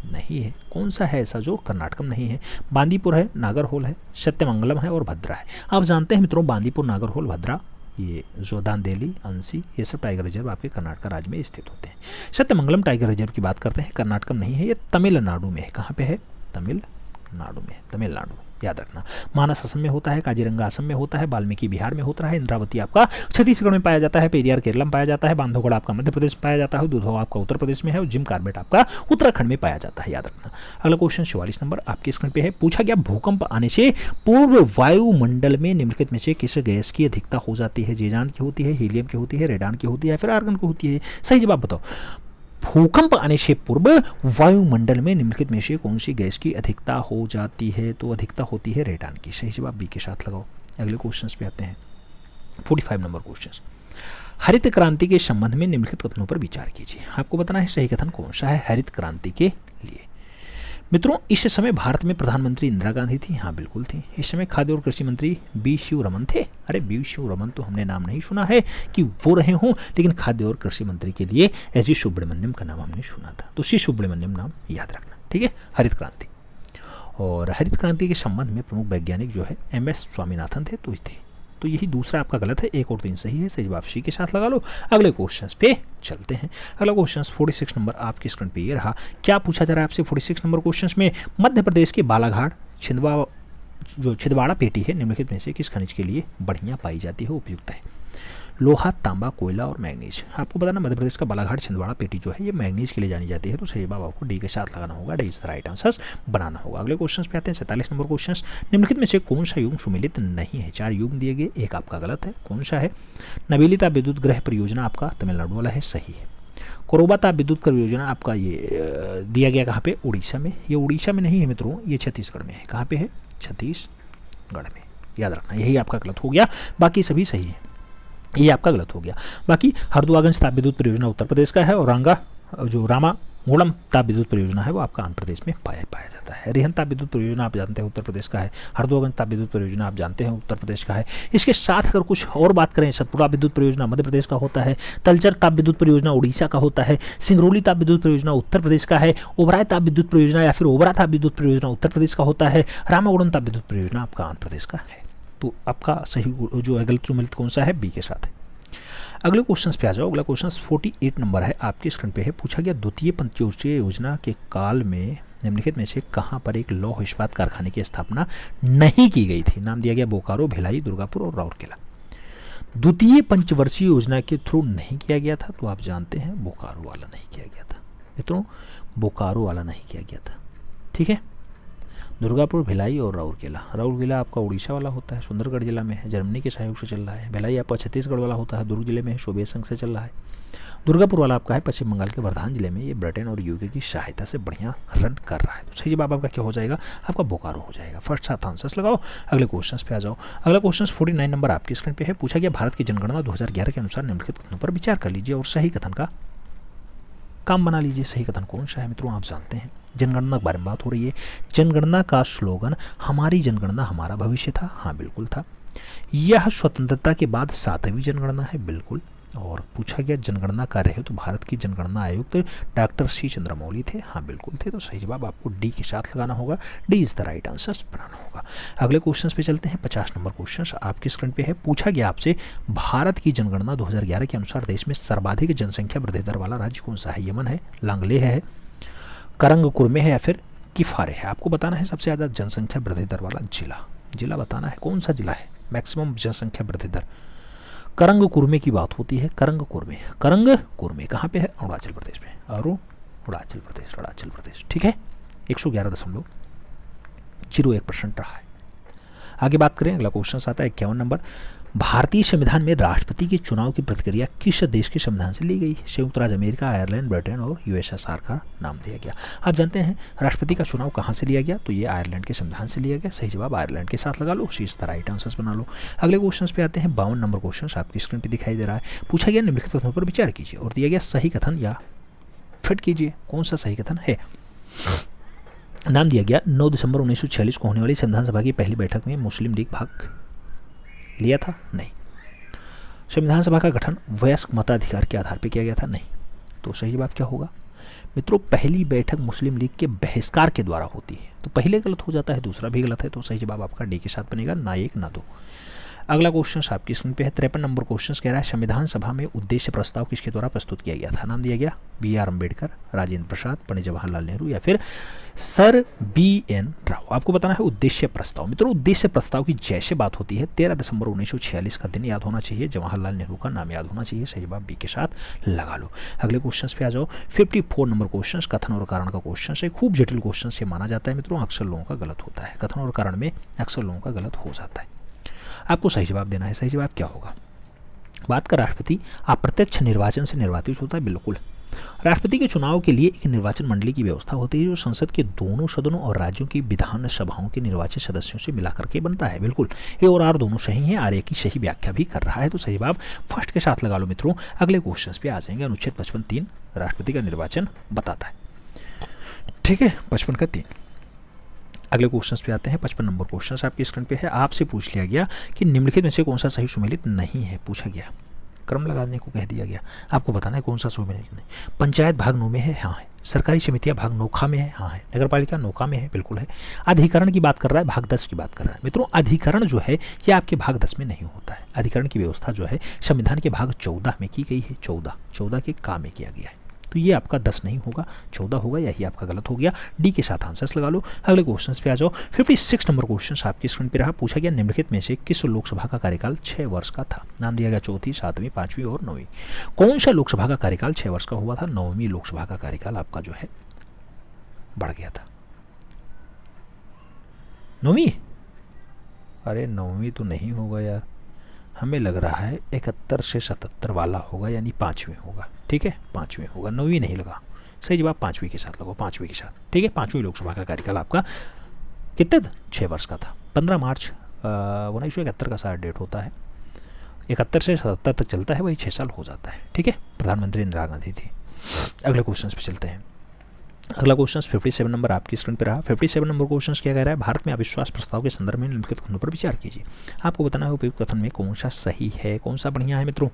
नहीं है? कौन सा है ऐसा जो कर्नाटक में नहीं है? बांदीपुर है, नागरहोल है, सत्यमंगलम है और भद्रा है। आप जानते हैं मित्रों बांदीपुर, नागरहोल, भद्रा, ये जो दांदेली, अंसी, ये सब टाइगर रिजर्व आपके कर्नाटक राज्य में स्थित होते हैं। सत्यमंगलम टाइगर रिजर्व की बात करते हैं, कर्नाटक में नहीं है, ये तमिलनाडु में है। कहाँ पे है? तमिलनाडु में, तमिलनाडु, याद रखना। मानस असम में होता है, काजीरंगा असम में होता है, वाल्मीकि बिहार में होता है, इंद्रावती आपका छत्तीसगढ़ में पाया जाता है, पेरियार केरला में पाया जाता है, बांधवगढ़ आपका मध्य प्रदेश में पाया जाता है, दुधवा आपका उत्तर प्रदेश में है और जिम कार्बेट आपका उत्तराखंड में पाया जाता है, याद रखना। अगला क्वेश्चन 44 नंबर आपकी स्क्रीन पे है। पूछा गया भूकंप आने से पूर्व वायुमंडल में निम्नलिखित में से किस गैस की अधिकता हो जाती है? जीजान की होती है, हीलियम की होती है, रेडान की होती है या फिर आर्गन की होती है? सही जवाब बताओ। भूकंप आने से पूर्व वायुमंडल में निम्नलिखित में से कौन सी गैस की अधिकता हो जाती है? तो अधिकता होती है रेडान की। सही जवाब बी के साथ लगाओ। अगले क्वेश्चंस पे आते हैं। 45 नंबर क्वेश्चन। हरित क्रांति के संबंध में निम्नलिखित कथनों पर विचार कीजिए। आपको बताना है सही कथन कौन सा है हरित क्रांति के लिए। मित्रों इस समय भारत में प्रधानमंत्री इंदिरा गांधी थी, हाँ बिल्कुल थी। इस समय खाद्य और कृषि मंत्री बी शिवरमन थे। अरे बी शिवरमन तो हमने नाम नहीं सुना है कि वो रहे हों, लेकिन खाद्य और कृषि मंत्री के लिए एस जी सुब्रमण्यम का नाम हमने सुना था, तो सी सुब्रमण्यम नाम याद रखना, ठीक है। हरित क्रांति, और हरित क्रांति के संबंध में प्रमुख वैज्ञानिक जो है एम एस स्वामीनाथन थे, तो यही दूसरा आपका गलत है, 1 और 3 सही है। सही जवाब सी के साथ लगा लो। अगले क्वेश्चन पे चलते हैं। अगला क्वेश्चन 46 नंबर आपकी स्क्रीन पे ये रहा। क्या पूछा जा रहा है आपसे 46 नंबर क्वेश्चन में? मध्य प्रदेश के बालाघाट छिंदवाड़ा पेटी है निम्नलिखित में से किस खनिज के लिए बढ़िया पाई जाती है, उपयुक्त है? लोहा, तांबा, कोयला और मैग्नीज। आपको बताना मध्य प्रदेश का बालाघाट छिंदवाड़ा पेटी जो है ये मैग्नीज के लिए जानी जाती है, तो सही जवाब आपको डी के साथ लगाना होगा, D is the right answer बनाना होगा। अगले क्वेश्चन पे आते हैं 47 नंबर क्वेश्चन। निम्नलिखित में से कौन सा युग्म सुमेलित नहीं है? 4 युग्म दिए गए, एक आपका गलत है। कौन सा है? नवीली ताप विद्युत ग्रह परियोजना आपका तमिलनाडु वाला है, सही है। कोरोबा ताप विद्युत परियोजना आपका ये दिया गया कहाँ पे? उड़ीसा में। ये उड़ीसा में नहीं है मित्रों, ये छत्तीसगढ़ में है। कहाँ पे है? छत्तीसगढ़ में, याद रखना। यही आपका गलत हो गया, बाकी सभी सही है, ये आपका गलत हो गया। बाकी हरदुआगंज ताप विद्युत परियोजना उत्तर प्रदेश का है, और रामागुड़म ताप विद्युत परियोजना है वो आपका आंध्र प्रदेश में पाया जाता है। रिहन ताप विद्युत परियोजना आप जानते हैं उत्तर प्रदेश का है। हरदुआगंज ताप विद्युत परियोजना आप जानते हैं उत्तर प्रदेश का है। इसके साथ अगर कुछ और बात करें, सतपुड़ा विद्युत परियोजना मध्य प्रदेश का होता है, तलचर ताप विद्युत परियोजना उड़ीसा का होता है, सिंगरौली ताप विद्युत परियोजना उत्तर प्रदेश का है, ओबराय ताप विद्युत परियोजना या फिर ओबरा ताप विद्युत परियोजना उत्तर प्रदेश का होता है, रामागुड़म ताप विद्युत परियोजना आपका आंध्र प्रदेश का है। तो आपका सही जो है गलत सुमेलित कौन सा है? बी के साथ है। अगले क्वेश्चन पे आ जाओ। अगला क्वेश्चन 48 नंबर है आपकी स्क्रीन पे है। पूछा गया द्वितीय पंचवर्षीय योजना के काल में निम्नलिखित में से कहाँ पर एक लौह इस्पात कारखाने की स्थापना नहीं की गई थी? नाम दिया गया बोकारो, भिलाई, दुर्गापुर और राउरकेला। द्वितीय पंचवर्षीय योजना के थ्रू नहीं किया गया था, तो आप जानते हैं बोकारो वाला नहीं किया गया था मित्रों, बोकारो वाला नहीं किया गया था, ठीक है। दुर्गापुर, भिलाई और राउरकेला आपका उड़ीसा वाला होता है, सुंदरगढ़ जिला में है, जर्मनी के सहयोग से चल रहा है। भिलाई आपका छत्तीसगढ़ वाला होता है, दुर्ग जिले में है, सोवियत संघ से चल रहा है। दुर्गापुर वाला आपका है पश्चिम बंगाल के वर्धान जिले में, ये ब्रिटेन और यूके की सहायता से बढ़िया रन कर रहा है। तो सही जवाब आपका क्या हो जाएगा? आपका बोकारो हो जाएगा। फर्स्ट साथ आंसर्स लगाओ। अगले क्वेश्चन पे आ जाओ। अगला क्वेश्चन 49 नंबर आपकी स्क्रीन पे है। पूछा गया भारत की जनगणना 2011 के अनुसार निम्नलिखित कथनों पर विचार कर लीजिए और सही कथन का काम बना लीजिए। सही कथन कौन सा है मित्रों? आप जानते हैं जनगणना के बारे में बात हो रही है। जनगणना का स्लोगन हमारी जनगणना हमारा भविष्य था, हाँ बिल्कुल था। यह स्वतंत्रता के बाद 7वीं जनगणना है, बिल्कुल। और पूछा गया जनगणना कार्य है तो भारत की जनगणना आयुक्त डॉक्टर सी चंद्रमौली थे, हाँ बिल्कुल थे। तो सही जवाब आपको डी के साथ लगाना होगा, D is the right answer बनाना होगा। अगले क्वेश्चन पे चलते हैं। 50 नंबर क्वेश्चन आपकी स्क्रीन पे है। पूछा गया आपसे भारत की जनगणना 2011 के अनुसार देश में सर्वाधिक जनसंख्या वृद्धि दर वाला राज्य कौन सा है? यमन है, लांगले है, करंग कुरमे है या फिर किफारे है? आपको बताना है सबसे ज़्यादा जनसंख्या वृद्धि दर वाला जिला बताना है। कौन सा जिला है मैक्सिमम जनसंख्या वृद्धि दर? करंग कुरमे की बात होती है। करंग कुरमे कहाँ पे है? अरुणाचल प्रदेश में। अरुणाचल प्रदेश, ठीक है। 111.01% रहा है। आगे बात करें, अगला क्वेश्चन आता है 51 नंबर। भारतीय संविधान में राष्ट्रपति के चुनाव की प्रक्रिया किस देश के संविधान से ली गई? संयुक्त राज्य अमेरिका, आयरलैंड, ब्रिटेन और यूएसएसआर का नाम दिया गया। आप जानते हैं राष्ट्रपति का चुनाव कहाँ से लिया गया? तो ये आयरलैंड के संविधान से लिया गया। सही जवाब आयरलैंड के साथ लगा लो, सी इज द राइट आंसर्स बना लो। अगले क्वेश्चन पे आते हैं। 52 नंबर क्वेश्चन आपकी स्क्रीन पर दिखाई दे रहा है। पूछा गया निम्नलिखित कथनों पर विचार कीजिए और दिया गया सही कथन या फिट कीजिए। कौन सा सही कथन है? नाम दिया गया 9 दिसंबर 1946 को होने वाली संविधान सभा की पहली बैठक में मुस्लिम लीग भाग लिया था? नहीं। संविधान सभा का गठन वयस्क मताधिकार के आधार पर किया गया था? नहीं। तो सही जवाब क्या होगा मित्रों? पहली बैठक मुस्लिम लीग के बहिष्कार के द्वारा होती है। तो पहले गलत हो जाता है, दूसरा भी गलत है, तो सही जवाब आपका डी के साथ बनेगा, ना 1 ना 2। अगला क्वेश्चन आपकी स्क्रीन पे है। 53 नंबर क्वेश्चन कह रहा है संविधान सभा में उद्देश्य प्रस्ताव किसके द्वारा प्रस्तुत किया गया था? नाम दिया गया बी.आर. अम्बेडकर, राजेंद्र प्रसाद, पंडित जवाहरलाल नेहरू या फिर सर बी.एन. राव। आपको बताना है उद्देश्य प्रस्ताव। मित्रों उद्देश्य प्रस्ताव की जैसे बात होती है 13 दिसंबर 1946 का दिन याद होना चाहिए, जवाहरलाल नेहरू का नाम याद होना चाहिए। सही जवाब बी के साथ लगा लो। अगले क्वेश्चन पे आ जाओ। 54 नंबर क्वेश्चन कथन और कारण का क्वेश्चन है। खूब जटिल क्वेश्चन से माना जाता है मित्रों, अक्सर लोगों का गलत होता है। कथन और कारण में अक्सर लोगों का गलत हो जाता है। आपको सही जवाब देना है। सही जवाब क्या होगा? बात का राष्ट्रपति अप्रत्यक्ष निर्वाचन से निर्वाचित होता है, बिल्कुल। राष्ट्रपति के चुनाव के लिए एक निर्वाचन मंडली की व्यवस्था होती है जो संसद के दोनों सदनों और राज्यों की विधान सभाओं के निर्वाचित सदस्यों से मिलाकर के बनता है, बिल्कुल। ए और आर दोनों सही हैं, आर ए की सही व्याख्या भी कर रहा है। तो सही जवाब फर्स्ट के साथ लगा लो मित्रों। अगले क्वेश्चन पे आ जाएंगे। अनुच्छेद 55(3) राष्ट्रपति का निर्वाचन बताता है, ठीक है, 55 का 3। अगले क्वेश्चन पे आते हैं। 55 नंबर क्वेश्चन आपकी स्क्रीन पे है। आपसे पूछ लिया गया कि निम्नलिखित में से कौन सा सही सुमेलित नहीं है, पूछा गया, क्रम लगाने को कह दिया गया, आपको बताना है कौन सा सुमेलित नहीं। पंचायत भाग 9 में है, हाँ है। सरकारी समितियां भाग नोखा में है, हाँ है। नगर पालिका नोखा में है, बिल्कुल है। अधिकरण की बात कर रहा है, भाग 10 की बात कर रहा है। मित्रों अधिकरण जो है ये आपके भाग 10 में नहीं होता है। अधिकरण की व्यवस्था जो है संविधान के भाग 14 में की गई है। 14 के का में किया गया है, तो ये आपका 10 नहीं होगा, 14 होगा। यही आपका गलत हो गया। डी के साथ आंसर्स लगा लो। अगले क्वेश्चन पे आ जाओ। 56 नंबर क्वेश्चन आपकी स्क्रीन पे रहा। पूछा गया निम्नलिखित में से किस लोकसभा का कार्यकाल 6 वर्ष का था। नाम दिया गया 4वीं, 7वीं, 5वीं और 9वीं। कौन सा लोकसभा का कार्यकाल 6 वर्ष का हुआ था। 9वीं लोकसभा का कार्यकाल आपका जो है बढ़ गया था। 9वीं, अरे 9वीं तो नहीं होगा यार, हमें लग रहा है 71 से 77 वाला होगा, यानी 5वीं होगा। ठीक है, 5वीं होगा, 9वीं नहीं लगा। सही जवाब 5वीं के साथ लगो, 5वीं के साथ। ठीक है, 5वीं लोकसभा का कार्यकाल आपका कितने 6 वर्ष का था। 15 मार्च 1971 का शायद डेट होता है। 71 से 77 तक चलता है, वही 6 साल हो जाता है। ठीक है, प्रधानमंत्री इंदिरा गांधी थी। अगले क्वेश्चन पे चलते हैं। अगला क्वेश्चन 57 नंबर आपकी स्क्रीन पर रहा। 57 नंबर क्वेश्चन क्या कह रहा है। भारत में अविश्वास प्रस्ताव के संदर्भ में निम्नलिखित कथनों पर विचार कीजिए। आपको बताना है उपयुक्त कथन में कौन सा सही है, कौन सा बढ़िया है। मित्रों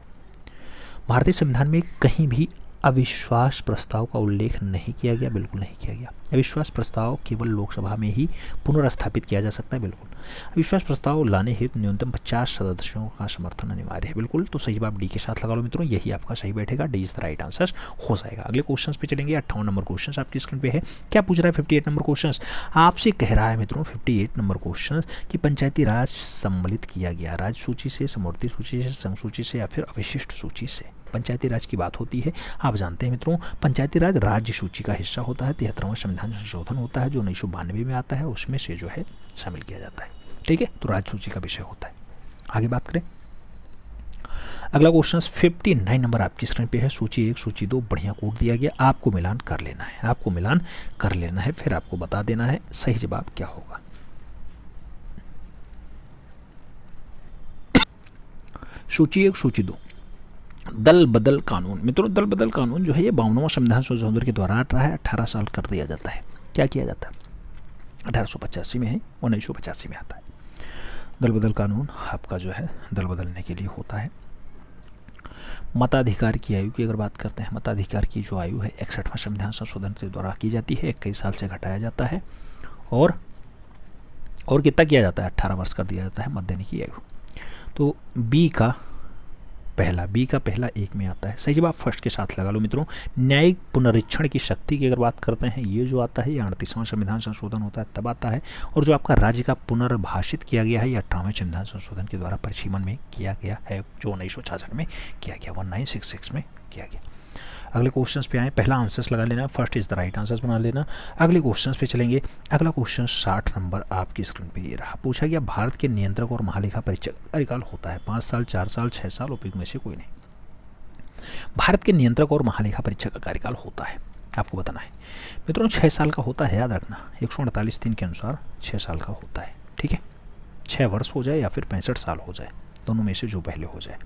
भारतीय संविधान में कहीं भी अविश्वास प्रस्ताव का उल्लेख नहीं किया गया, बिल्कुल नहीं किया गया। अविश्वास प्रस्ताव केवल लोकसभा में ही पुनर्स्थापित किया जा सकता है, बिल्कुल। अविश्वास प्रस्ताव लाने हेतु न्यूनतम 50 सदस्यों का समर्थन अनिवार्य है, बिल्कुल। तो सही जवाब डी के साथ लगा लो मित्रों, यही आपका सही बैठेगा। D is the right answer हो जाएगा। अगले क्वेश्चन पे चलेंगे। 58 नंबर क्वेश्चन आपकी स्क्रीन पे है। क्या पूछ रहा है 58 नंबर क्वेश्चन आपसे कह रहा है मित्रों 58 नंबर क्वेश्चन कि पंचायती राज सम्मिलित किया गया राज्य सूची से, समवर्ती सूची से, संघ सूची से या फिर अवशिष्ट सूची से। पंचायती राज की बात होती है, आप जानते हैं मित्रों पंचायती राज राज्य सूची का हिस्सा होता है। 73वां संविधान संशोधन होता है जो 1992 में आता है, उसमें से जो है शामिल किया जाता है। ठीक है, तो राज्य सूची का विषय होता है। आगे बात करें। अगला क्वेश्चन 59 नंबर आपकी स्क्रीन पे है। सूची 1, सूची 2 बढ़िया कोड दिया गया, आपको मिलान कर लेना है, आपको मिलान कर लेना है, फिर आपको बता देना है सही जवाब क्या होगा। सूची 1, सूची 2 दल बदल कानून। मित्रों दल बदल कानून जो है ये 52वां संविधान संशोधन के द्वारा आता है। 18 साल कर दिया जाता है। क्या किया जाता है, 1885 में है, 1985 में आता है। दल बदल कानून आपका जो है दल बदलने के लिए होता है। मताधिकार की आयु की अगर बात करते हैं, मताधिकार की जो आयु है 61वां संविधान संशोधन के द्वारा की जाती है, 21 साल से घटाया जाता है और कितना किया जाता है, 18 वर्ष कर दिया जाता है मत देने की आयु। तो बी का पहला 1 में आता है। सही जवाब फर्स्ट के साथ लगा लो मित्रों। न्यायिक पुनरीक्षण की शक्ति की अगर बात करते हैं, ये जो आता है ये 38वां संविधान संशोधन होता है तब आता है। और जो आपका राज्य का पुनर्भाषित किया गया है ये 18वें संविधान संशोधन के द्वारा परिसीमन में किया गया है, जो 1966 में किया गया, 1966 में किया गया। अगले क्वेश्चन पे आए। पहला आंसर्स लगा लेना, first is the right answers बना लेना। अगले क्वेश्चन पे चलेंगे। अगला क्वेश्चन 60 नंबर आपकी स्क्रीन पे ये रहा। पूछा गया भारत के नियंत्रक और महालेखा परीक्षक कार्यकाल होता है 5 साल, 4 साल, 6 साल, उपयुक्त में से कोई नहीं। भारत के नियंत्रक और महालेखा परीक्षक का कार्यकाल होता है, आपको बताना है मित्रों 6 साल का होता है। याद रखना 148(3) के अनुसार 6 साल का होता है। ठीक है, 6 वर्ष हो जाए या फिर 65 साल हो जाए, दोनों में से जो पहले हो जाए।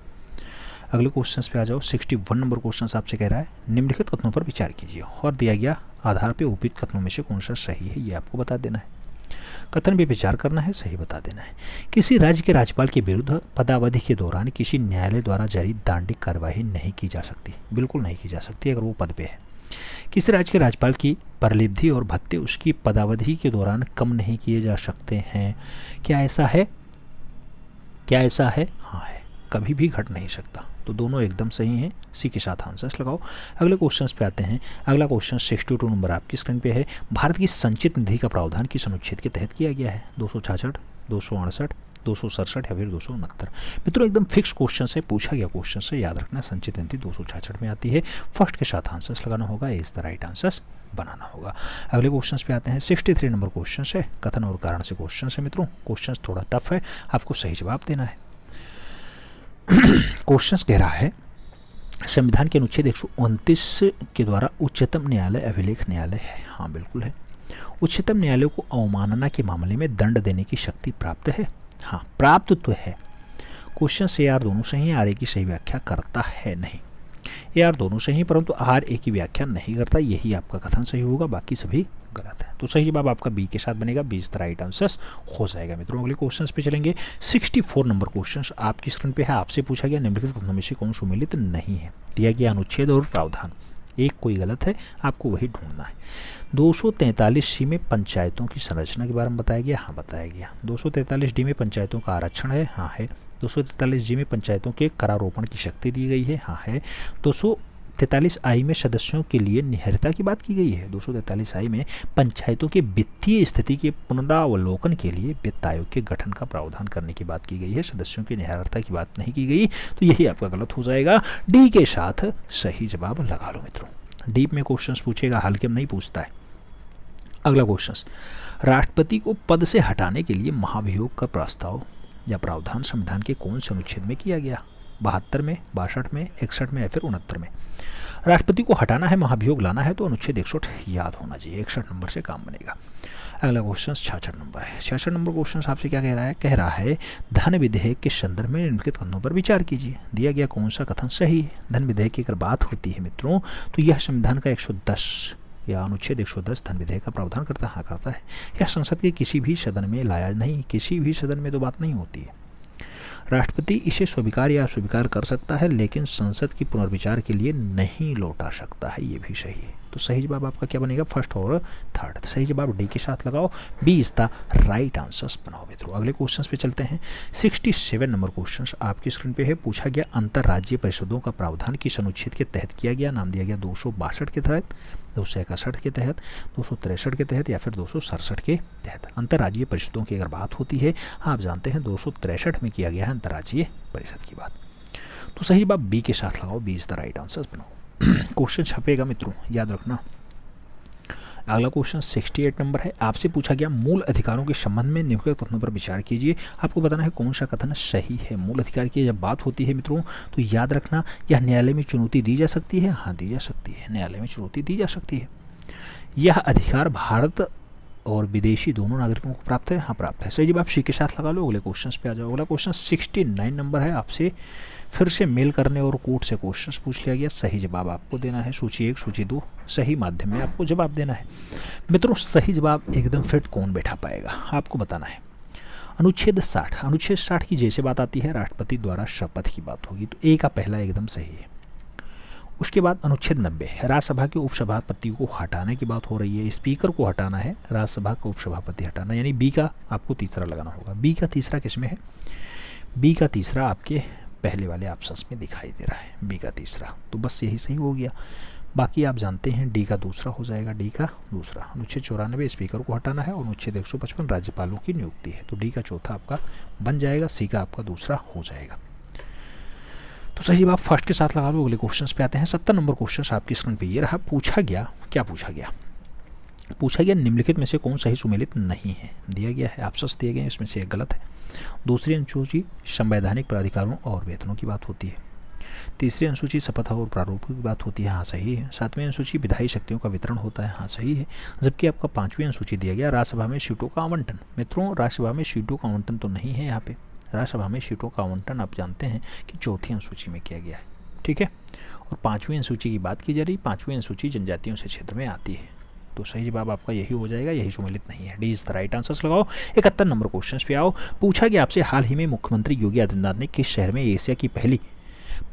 अगले क्वेश्चन पे आ जाओ। 61 नंबर क्वेश्चन आपसे कह रहा है निम्नलिखित कथनों पर विचार कीजिए और दिया गया आधार पे उपयुक्त कथनों में से कौन सा सही है ये आपको बता देना है। कथन पे विचार करना है, सही बता देना है। किसी राज्य के राज्यपाल के विरुद्ध पदावधि के दौरान किसी न्यायालय द्वारा जारी दांडिक कार्यवाही नहीं की जा सकती, बिल्कुल नहीं की जा सकती अगर वो पद पे है। किसी राज्य के राज्यपाल की परलिब्धि और भत्ते उसकी पदावधि के दौरान कम नहीं किए जा सकते हैं। क्या ऐसा है, क्या ऐसा है? हाँ है, कभी भी घट नहीं सकता। तो दोनों एकदम सही हैं, सी के साथ आंसर्स लगाओ। अगले क्वेश्चन पे आते हैं। अगला क्वेश्चन 62 नंबर आपकी स्क्रीन पे है। भारत की संचित निधि का प्रावधान किस अनुच्छेद के तहत किया गया है? 266, 268, 267 या फिर 269। मित्रों एकदम फिक्स क्वेश्चन से पूछा गया क्वेश्चन से याद रखना, संचित निधि 266 में आती है। फर्स्ट के साथ आंसर्स लगाना होगा, इज द राइट आंसर्स बनाना होगा। अगले क्वेश्चन पे आते हैं। 63 नंबर क्वेश्चन से कथन और कारण से क्वेश्चन है मित्रों। क्वेश्चन थोड़ा टफ है, आपको सही जवाब देना है। क्वेश्चन कह रहा है संविधान के अनुच्छेद 129 के द्वारा उच्चतम न्यायालय अभिलेख न्यायालय है। हाँ बिल्कुल है। उच्चतम न्यायालय को अवमानना के मामले में दंड देने की शक्ति प्राप्त है। हाँ प्राप्त तो है। क्वेश्चन से यार दोनों सही है, आर ए की सही व्याख्या करता है नहीं। यार दोनों सही, परंतु आर ए की व्याख्या नहीं करता, यही आपका कथन सही होगा, बाकी सभी गलत है। तो सही जवाब आपका बी के साथ बनेगा, B is the right answer हो जाएगा। मित्रों अगले क्वेश्चन पे चलेंगे। 64 नंबर क्वेश्चन आपकी स्क्रीन पे है। आपसे पूछा गया निम्नलिखित कथनों में से कौन सुमेलित नहीं है। दिया गया अनुच्छेद और प्रावधान, एक कोई गलत है, आपको वही ढूंढना है। 243 में पंचायतों की संरचना के बारे में बताया गया, हाँ बताया गया। 243 में पंचायतों का आरक्षण है, हाँ है। 243 में पंचायतों के करारोपण की शक्ति दी गई है, हाँ है। 243 में सदस्यों के लिए निहरता की बात की गई है। 243 में पंचायतों के वित्तीय स्थिति के पुनरावलोकन के लिए वित्त आयोग के गठन का प्रावधान करने की बात की गई है। सदस्यों की निहरता की बात नहीं की गई, तो यही आपका गलत हो जाएगा। डी के साथ सही जवाब लगा लो मित्रों। डीप में क्वेश्चंस पूछेगा, हल्के में नहीं पूछता है। अगला क्वेश्चन, राष्ट्रपति को पद से हटाने के लिए महाभियोग का प्रस्ताव या प्रावधान संविधान के कौन से अनुच्छेद में किया गया। 72 में, 62 में, 61 में या फिर 69 में। राष्ट्रपति को हटाना है, महाभियोग लाना है तो अनुच्छेद 61 याद होना चाहिए। 61 नंबर से काम बनेगा। अगला क्वेश्चन 66 नंबर है। 66 नंबर क्वेश्चन आपसे क्या कह रहा है, कह रहा है धन विधेयक के संदर्भ में निम्नलिखित कथनों पर विचार कीजिए। दिया गया कौन सा कथन सही है। धन विधेयक की अगर बात होती है मित्रों, तो यह संविधान का 110 या अनुच्छेद 110 धन विधेयक का प्रावधान करता है, हाँ करता है। यह संसद के किसी भी सदन में लाया नहीं, किसी भी सदन में तो बात नहीं होती है। राष्ट्रपति इसे स्वीकार या अस्वीकार कर सकता है, लेकिन संसद की पुनर्विचार के लिए नहीं लौटा सकता है, ये भी सही है। तो सही जवाब आपका क्या बनेगा, फर्स्ट और थर्ड। तो सही जवाब डी के साथ लगाओ, B is the right answers बनाओ मित्रों। अगले क्वेश्चन पे चलते हैं। 67 नंबर क्वेश्चन आपकी स्क्रीन पे है। पूछा गया अंतर्राज्यीय परिषदों का प्रावधान किस अनुच्छेद के तहत किया गया। नाम दिया गया 262 के तहत, 261 के तहत, 263 के तहत या फिर 267 के तहत। अंतर्राज्यीय परिषदों की अगर बात होती है, आप जानते हैं 263 में किया गया है अंतर्राज्यीय परिषद की बात। तो सही जवाब बी के साथ लगाओ, B is the right answer बनाओ। क्वेश्चन छपेगा मित्रों, याद रखना। अगला क्वेश्चन 68 नंबर है। आपसे पूछा गया मूल अधिकारों के संबंध में निम्नलिखित कथनों पर विचार कीजिए। आपको बताना है कौन सा कथन सही है। मूल अधिकार की जब बात होती है मित्रों, तो याद रखना, यह न्यायालय में चुनौती दी जा सकती है, हाँ दी जा सकती है, न्यायालय में चुनौती दी जा सकती है। यह अधिकार भारत और विदेशी दोनों नागरिकों को प्राप्त है, हाँ प्राप्त है। सही जवाब सी के साथ लगा लो। अगले क्वेश्चन पे आ जाओ। अगला क्वेश्चन 69 नंबर है। आपसे फिर से मेल करने और कोर्ट से क्वेश्चंस पूछ लिया गया। सही जवाब आपको देना है। सूची 1, सूची 2 सही माध्यम में आपको जवाब देना है मित्रों। सही जवाब एकदम फिट कौन बैठा पाएगा, आपको बताना है। अनुच्छेद 60, अनुच्छेद 60 की जैसे बात आती है, राष्ट्रपति द्वारा शपथ की बात होगी, तो ए का पहला एकदम सही है। उसके बाद अनुच्छेद 90, राज्यसभा के उपसभापति को हटाने की बात हो रही है। स्पीकर को हटाना है, राज्यसभा का उपसभापति हटाना, यानी बी का आपको तीसरा लगाना होगा। बी का तीसरा किस में है, बी का तीसरा आपके पहले वाले ऑप्शंस में दिखाई दे रहा है, बी का तीसरा। तो बस यही सही हो गया। बाकी आप जानते हैं डी का दूसरा हो जाएगा, डी का दूसरा। अनुच्छेद 94 स्पीकर को हटाना है और अनुच्छेद 155 राज्यपालों की नियुक्ति है, तो डी का चौथा आपका बन जाएगा, सी का आपका दूसरा हो जाएगा। तो सही जवाब फर्स्ट के साथ लगा लो। अगले क्वेश्चन पे आते हैं। 70 नंबर क्वेश्चन आपकी स्क्रीन पे ये रहा। पूछा गया, क्या पूछा गया, पूछा गया निम्नलिखित में से कौन सही सुमेलित नहीं है। दिया गया है, ऑप्शंस दिए गए हैं, इसमें से एक गलत है। दूसरी अनुसूची संवैधानिक प्राधिकारों और वेतनों की बात होती है। तीसरी अनुसूची शपथ और प्रारूपों की बात होती है, हाँ सही है। 7वीं अनुसूची विधायी शक्तियों का वितरण होता है, हाँ सही है। जबकि आपका 5वीं अनुसूची दिया गया राज्यसभा में सीटों का आवंटन। मित्रों राज्यसभा में सीटों का आवंटन तो नहीं है यहाँ पे। राज्यसभा में सीटों का आवंटन आप जानते हैं कि 4थी अनुसूची में किया गया है, ठीक है। और 5वीं अनुसूची की बात की जा रही, 5वीं अनुसूची जनजातियों से क्षेत्र में आती है। तो सही जवाब आपका यही हो जाएगा, यही सुमेलित नहीं है, D is the right answers लगाओ। 71 नंबर क्वेश्चन पे आओ। पूछा गया आपसे हाल ही में मुख्यमंत्री योगी आदित्यनाथ ने किस शहर में एशिया की पहली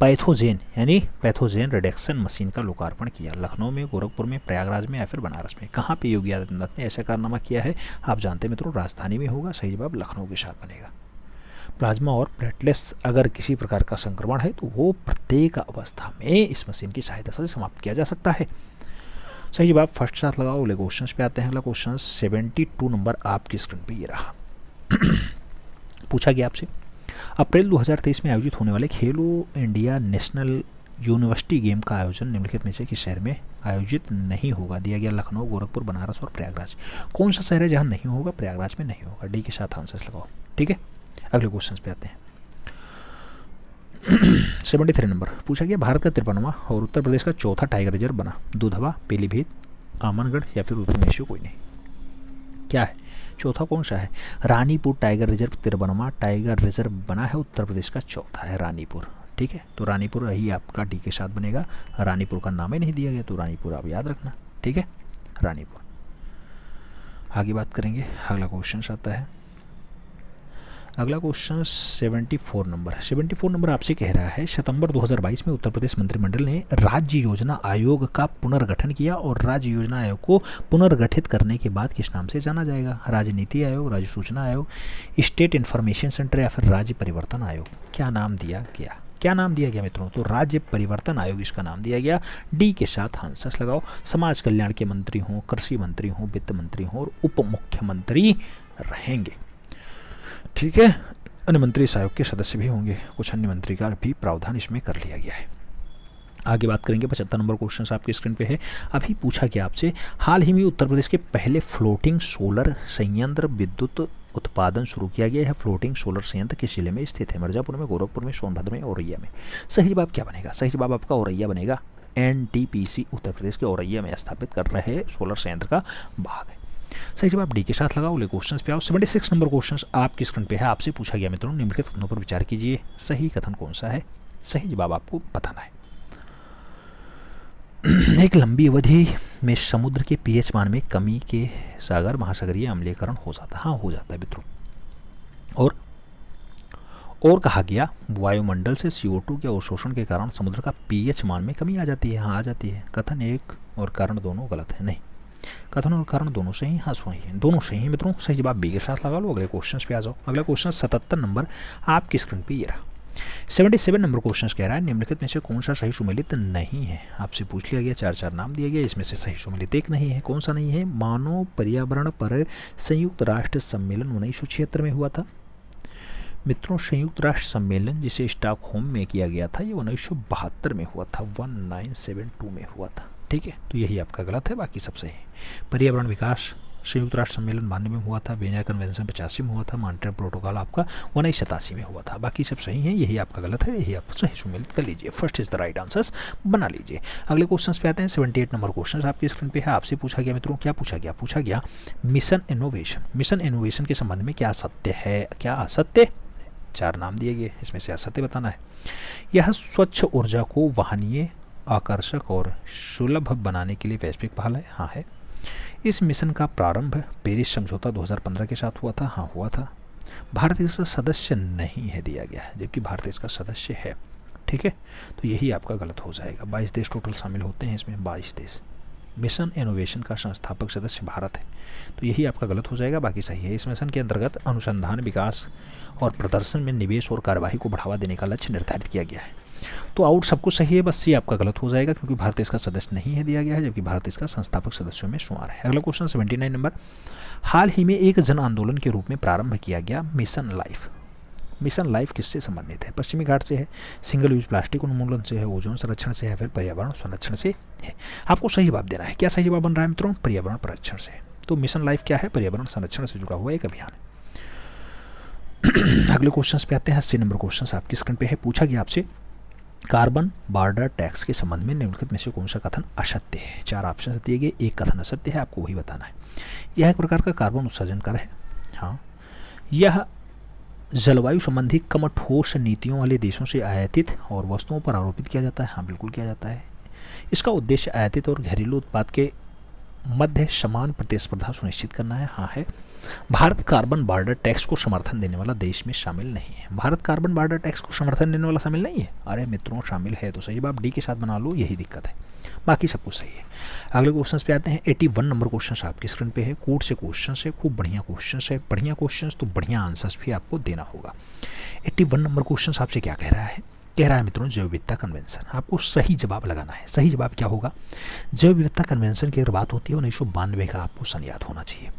पैथोजेन यानी पैथोजेन रिडक्शन मशीन का लोकार्पण किया। लखनऊ में, गोरखपुर में, प्रयागराज में या फिर बनारस में। कहाँ पे योगी आदित्यनाथ ने ऐसा कारनामा किया है, आप जानते हैं मित्रों राजधानी में होगा। सही जवाब लखनऊ के साथ बनेगा। प्लाज्मा और प्लेटलेट्स अगर किसी प्रकार का संक्रमण है तो वो प्रत्येक अवस्था में इस मशीन की सहायता से समाप्त किया जा सकता है। सही जवाब फर्स्ट साथ लगाओ। अगले क्वेश्चन पे आते हैं। अगला क्वेश्चन 72 नंबर आपकी स्क्रीन पे ये रहा। पूछा गया आपसे अप्रैल 2023 में आयोजित होने वाले खेलो इंडिया नेशनल यूनिवर्सिटी गेम का आयोजन निम्नलिखित में से किस शहर में आयोजित नहीं होगा। दिया गया लखनऊ, गोरखपुर, बनारस और प्रयागराज। कौन सा शहर है जहाँ नहीं होगा, प्रयागराज में नहीं होगा। डी के साथ आंसर्स लगाओ, ठीक है। अगले क्वेश्चन पे आते हैं। 73 नंबर पूछा गया भारत का 53वां और उत्तर प्रदेश का चौथा टाइगर रिजर्व बना। दुधवा, पीलीभीत, आमनगढ़ या फिर उत्तर में से कोई नहीं। क्या है, चौथा कौन सा है। रानीपुर टाइगर रिजर्व 53वां टाइगर रिजर्व बना है, उत्तर प्रदेश का चौथा है रानीपुर, ठीक है। तो रानीपुर ही आपका डी के साथ बनेगा। रानीपुर का नाम ही नहीं दिया गया तो रानीपुर आप याद रखना, ठीक है, रानीपुर। आगे बात करेंगे। अगला क्वेश्चन आता है, अगला क्वेश्चन 74 नंबर आपसे कह रहा है, सितंबर 2022 में उत्तर प्रदेश मंत्रिमंडल ने राज्य योजना आयोग का पुनर्गठन किया और राज्य योजना आयोग को पुनर्गठित करने के बाद किस नाम से जाना जाएगा? राज्य नीति आयोग, राज्य सूचना आयोग, स्टेट इंफॉर्मेशन सेंटर या फिर राज्य परिवर्तन आयोग? क्या नाम दिया गया? क्या नाम दिया गया मित्रों? तो राज्य परिवर्तन आयोग इसका नाम दिया गया। डी के साथ आंसर्स लगाओ। समाज कल्याण के मंत्री हों, कृषि मंत्री हों, वित्त मंत्री हों और उप मुख्यमंत्री रहेंगे। ठीक है, अन्य मंत्री इस आयोग के सदस्य भी होंगे। कुछ अन्य मंत्री का भी प्रावधान इसमें कर लिया गया है। आगे बात करेंगे। 75 नंबर क्वेश्चन आपके स्क्रीन पे है। अभी पूछा गया आपसे, हाल ही में उत्तर प्रदेश के पहले फ्लोटिंग सोलर संयंत्र विद्युत उत्पादन शुरू किया गया है। फ्लोटिंग सोलर संयंत्र किस जिले में स्थित है? मिर्जापुर में, गोरखपुर में, सोनभद्र में, औरैया में? सही जवाब क्या बनेगा? सही जवाब आपका औरैया बनेगा। एनटीपीसी उत्तर प्रदेश के औरैया में स्थापित कर रहे सोलर संयंत्र का भाग है। सही जवाब डी के साथ लगाओ। ले क्वेश्चन पे आओ। 76 नंबर क्वेश्चन आपकी स्क्रीन पे है। आपसे पूछा गया मित्रों, निम्नलिखित कथनों पर विचार कीजिए, सही कथन कौन सा है? सही जवाब आपको बताना है। एक लंबी अवधि में समुद्र के पीएच मान में कमी के सागर महासागरीय अम्लीकरण हो जाता है। हाँ, हो जाता है मित्रों। और कहा गया, वायुमंडल से CO2 के अवशोषण के कारण समुद्र का पीएच मान में कमी आ जाती है। हाँ, आ जाती है। कथन एक और कारण दोनों गलत है। नहीं, कथन और कारण दोनों सही। हाँ, सही है, दोनों सही है मित्रों। सही जवाब बी के साथ लगा लो। अगले क्वेश्चन पे आ जाओ। अगला क्वेश्चन 77 नंबर आपकी स्क्रीन पे ये रहा। 77 नंबर क्वेश्चन कह रहा है, निम्नलिखित में से कौन सा सही सुमेलित नहीं है? आपसे पूछ लिया गया, 4 नाम दिया गया, इसमें से सही सुमेलित एक नहीं है। कौन सा नहीं है? मानव पर्यावरण पर संयुक्त राष्ट्र सम्मेलन 1976 में हुआ था। मित्रों, संयुक्त राष्ट्र सम्मेलन जिसे स्टॉकहोम में किया गया था, ये 1972 में हुआ था। 1972 में हुआ था। ठीक है, तो यही आपका गलत है, बाकी सब सही है। पर्यावरण विकास संयुक्त राष्ट्र सम्मेलन 92 में हुआ था। वियना कन्वेंशन 85 में हुआ था। मॉन्ट्रियल प्रोटोकॉल आपका 1987 में हुआ था। बाकी सब सही है, यही आपका गलत है, यही आप सही सुमेलित कर लीजिए। First is the right answers बना लीजिए। अगले क्वेश्चन पे आते हैं। 78 नंबर क्वेश्चन आपकी स्क्रीन पे है। आपसे पूछा गया मित्रों, क्या पूछा गया? पूछा गया मिशन इनोवेशन। मिशन इनोवेशन के संबंध में क्या सत्य है, क्या असत्य? 4 नाम दिए गए, इसमें से असत्य बताना है। यह स्वच्छ ऊर्जा को वाहनीय, आकर्षक और सुलभ बनाने के लिए वैश्विक पहल है। हाँ है। इस मिशन का प्रारंभ पेरिस समझौता 2015 के साथ हुआ था। हाँ, हुआ था। भारत इसका सदस्य नहीं है दिया गया है, जबकि भारत इसका सदस्य है। ठीक है, तो यही आपका गलत हो जाएगा। 22 देश टोटल शामिल होते हैं इसमें, 22 देश। मिशन इनोवेशन का संस्थापक सदस्य भारत है, तो यही आपका गलत हो जाएगा, बाकी सही है। इस मिशन के अंतर्गत अनुसंधान, विकास और प्रदर्शन में निवेश और कार्यवाही को बढ़ावा देने का लक्ष्य निर्धारित किया गया है। तो आउट सब कुछ सही है, बस ये आपका गलत हो जाएगा क्योंकि भारत इसका सदस्य नहीं है दिया गया है, जबकि भारत इसका संस्थापक सदस्यों में शुमार है। अगला क्वेश्चन 79 नंबर, हाल ही में एक जन आंदोलन के रूप में प्रारंभ किया गया मिशन लाइफ। मिशन लाइफ किससे संबंधित है? पश्चिमी घाट से है, सिंगल यूज प्लास्टिक उन्मूलन से है, ओजोन संरक्षण से है, फिर पर्यावरण संरक्षण से है। आपको सही जवाब देना है। क्या सही जवाब बन रहा है मित्रों? पर्यावरण संरक्षण से। तो मिशन लाइफ क्या है? पर्यावरण संरक्षण से जुड़ा हुआ एक अभियान है। अगले क्वेश्चन पे आते हैं। 80 नंबर क्वेश्चन आपकी स्क्रीन पे है। पूछा गया आपसे, कार्बन बॉर्डर टैक्स के संबंध में निम्नलिखित में से कौन सा कथन असत्य है? 4 ऑप्शन दिए गए, एक कथन असत्य है, आपको वही बताना है। यह एक प्रकार का कार्बन उत्सर्जन कर है। हाँ, यह जलवायु संबंधी कम ठोस नीतियों वाले देशों से आयातित और वस्तुओं पर आरोपित किया जाता है। हाँ, बिल्कुल किया जाता है। इसका उद्देश्य आयातित और घरेलू उत्पाद के मध्य समान प्रतिस्पर्धा सुनिश्चित करना है। हाँ है। भारत कार्बन बॉर्डर टैक्स को समर्थन देने वाला देश में शामिल नहीं है। भारत कार्बन बॉर्डर टैक्स को समर्थन देने वाला शामिल नहीं है। अरे मित्रों, शामिल है, तो सही जवाब डी के साथ बना लो, यही दिक्कत है, बाकी सब कुछ सही है। अगले क्वेश्चन पे आते हैं। 81 नंबर क्वेश्चन आपकी स्क्रीन पे है। कोड से क्वेश्चन है, खूब बढ़िया क्वेश्चन है, बढ़िया क्वेश्चन तो बढ़िया आंसर्स भी आपको देना होगा। 81 नंबर क्वेश्चन आपसे क्या कह रहा है? कह रहा है मित्रों, जैव विविधता कन्वेंशन। आपको सही जवाब लगाना है। सही जवाब क्या होगा? जैव विविधता कन्वेंशन की अगर बात होती है 1992 का आपको सन याद होना चाहिए।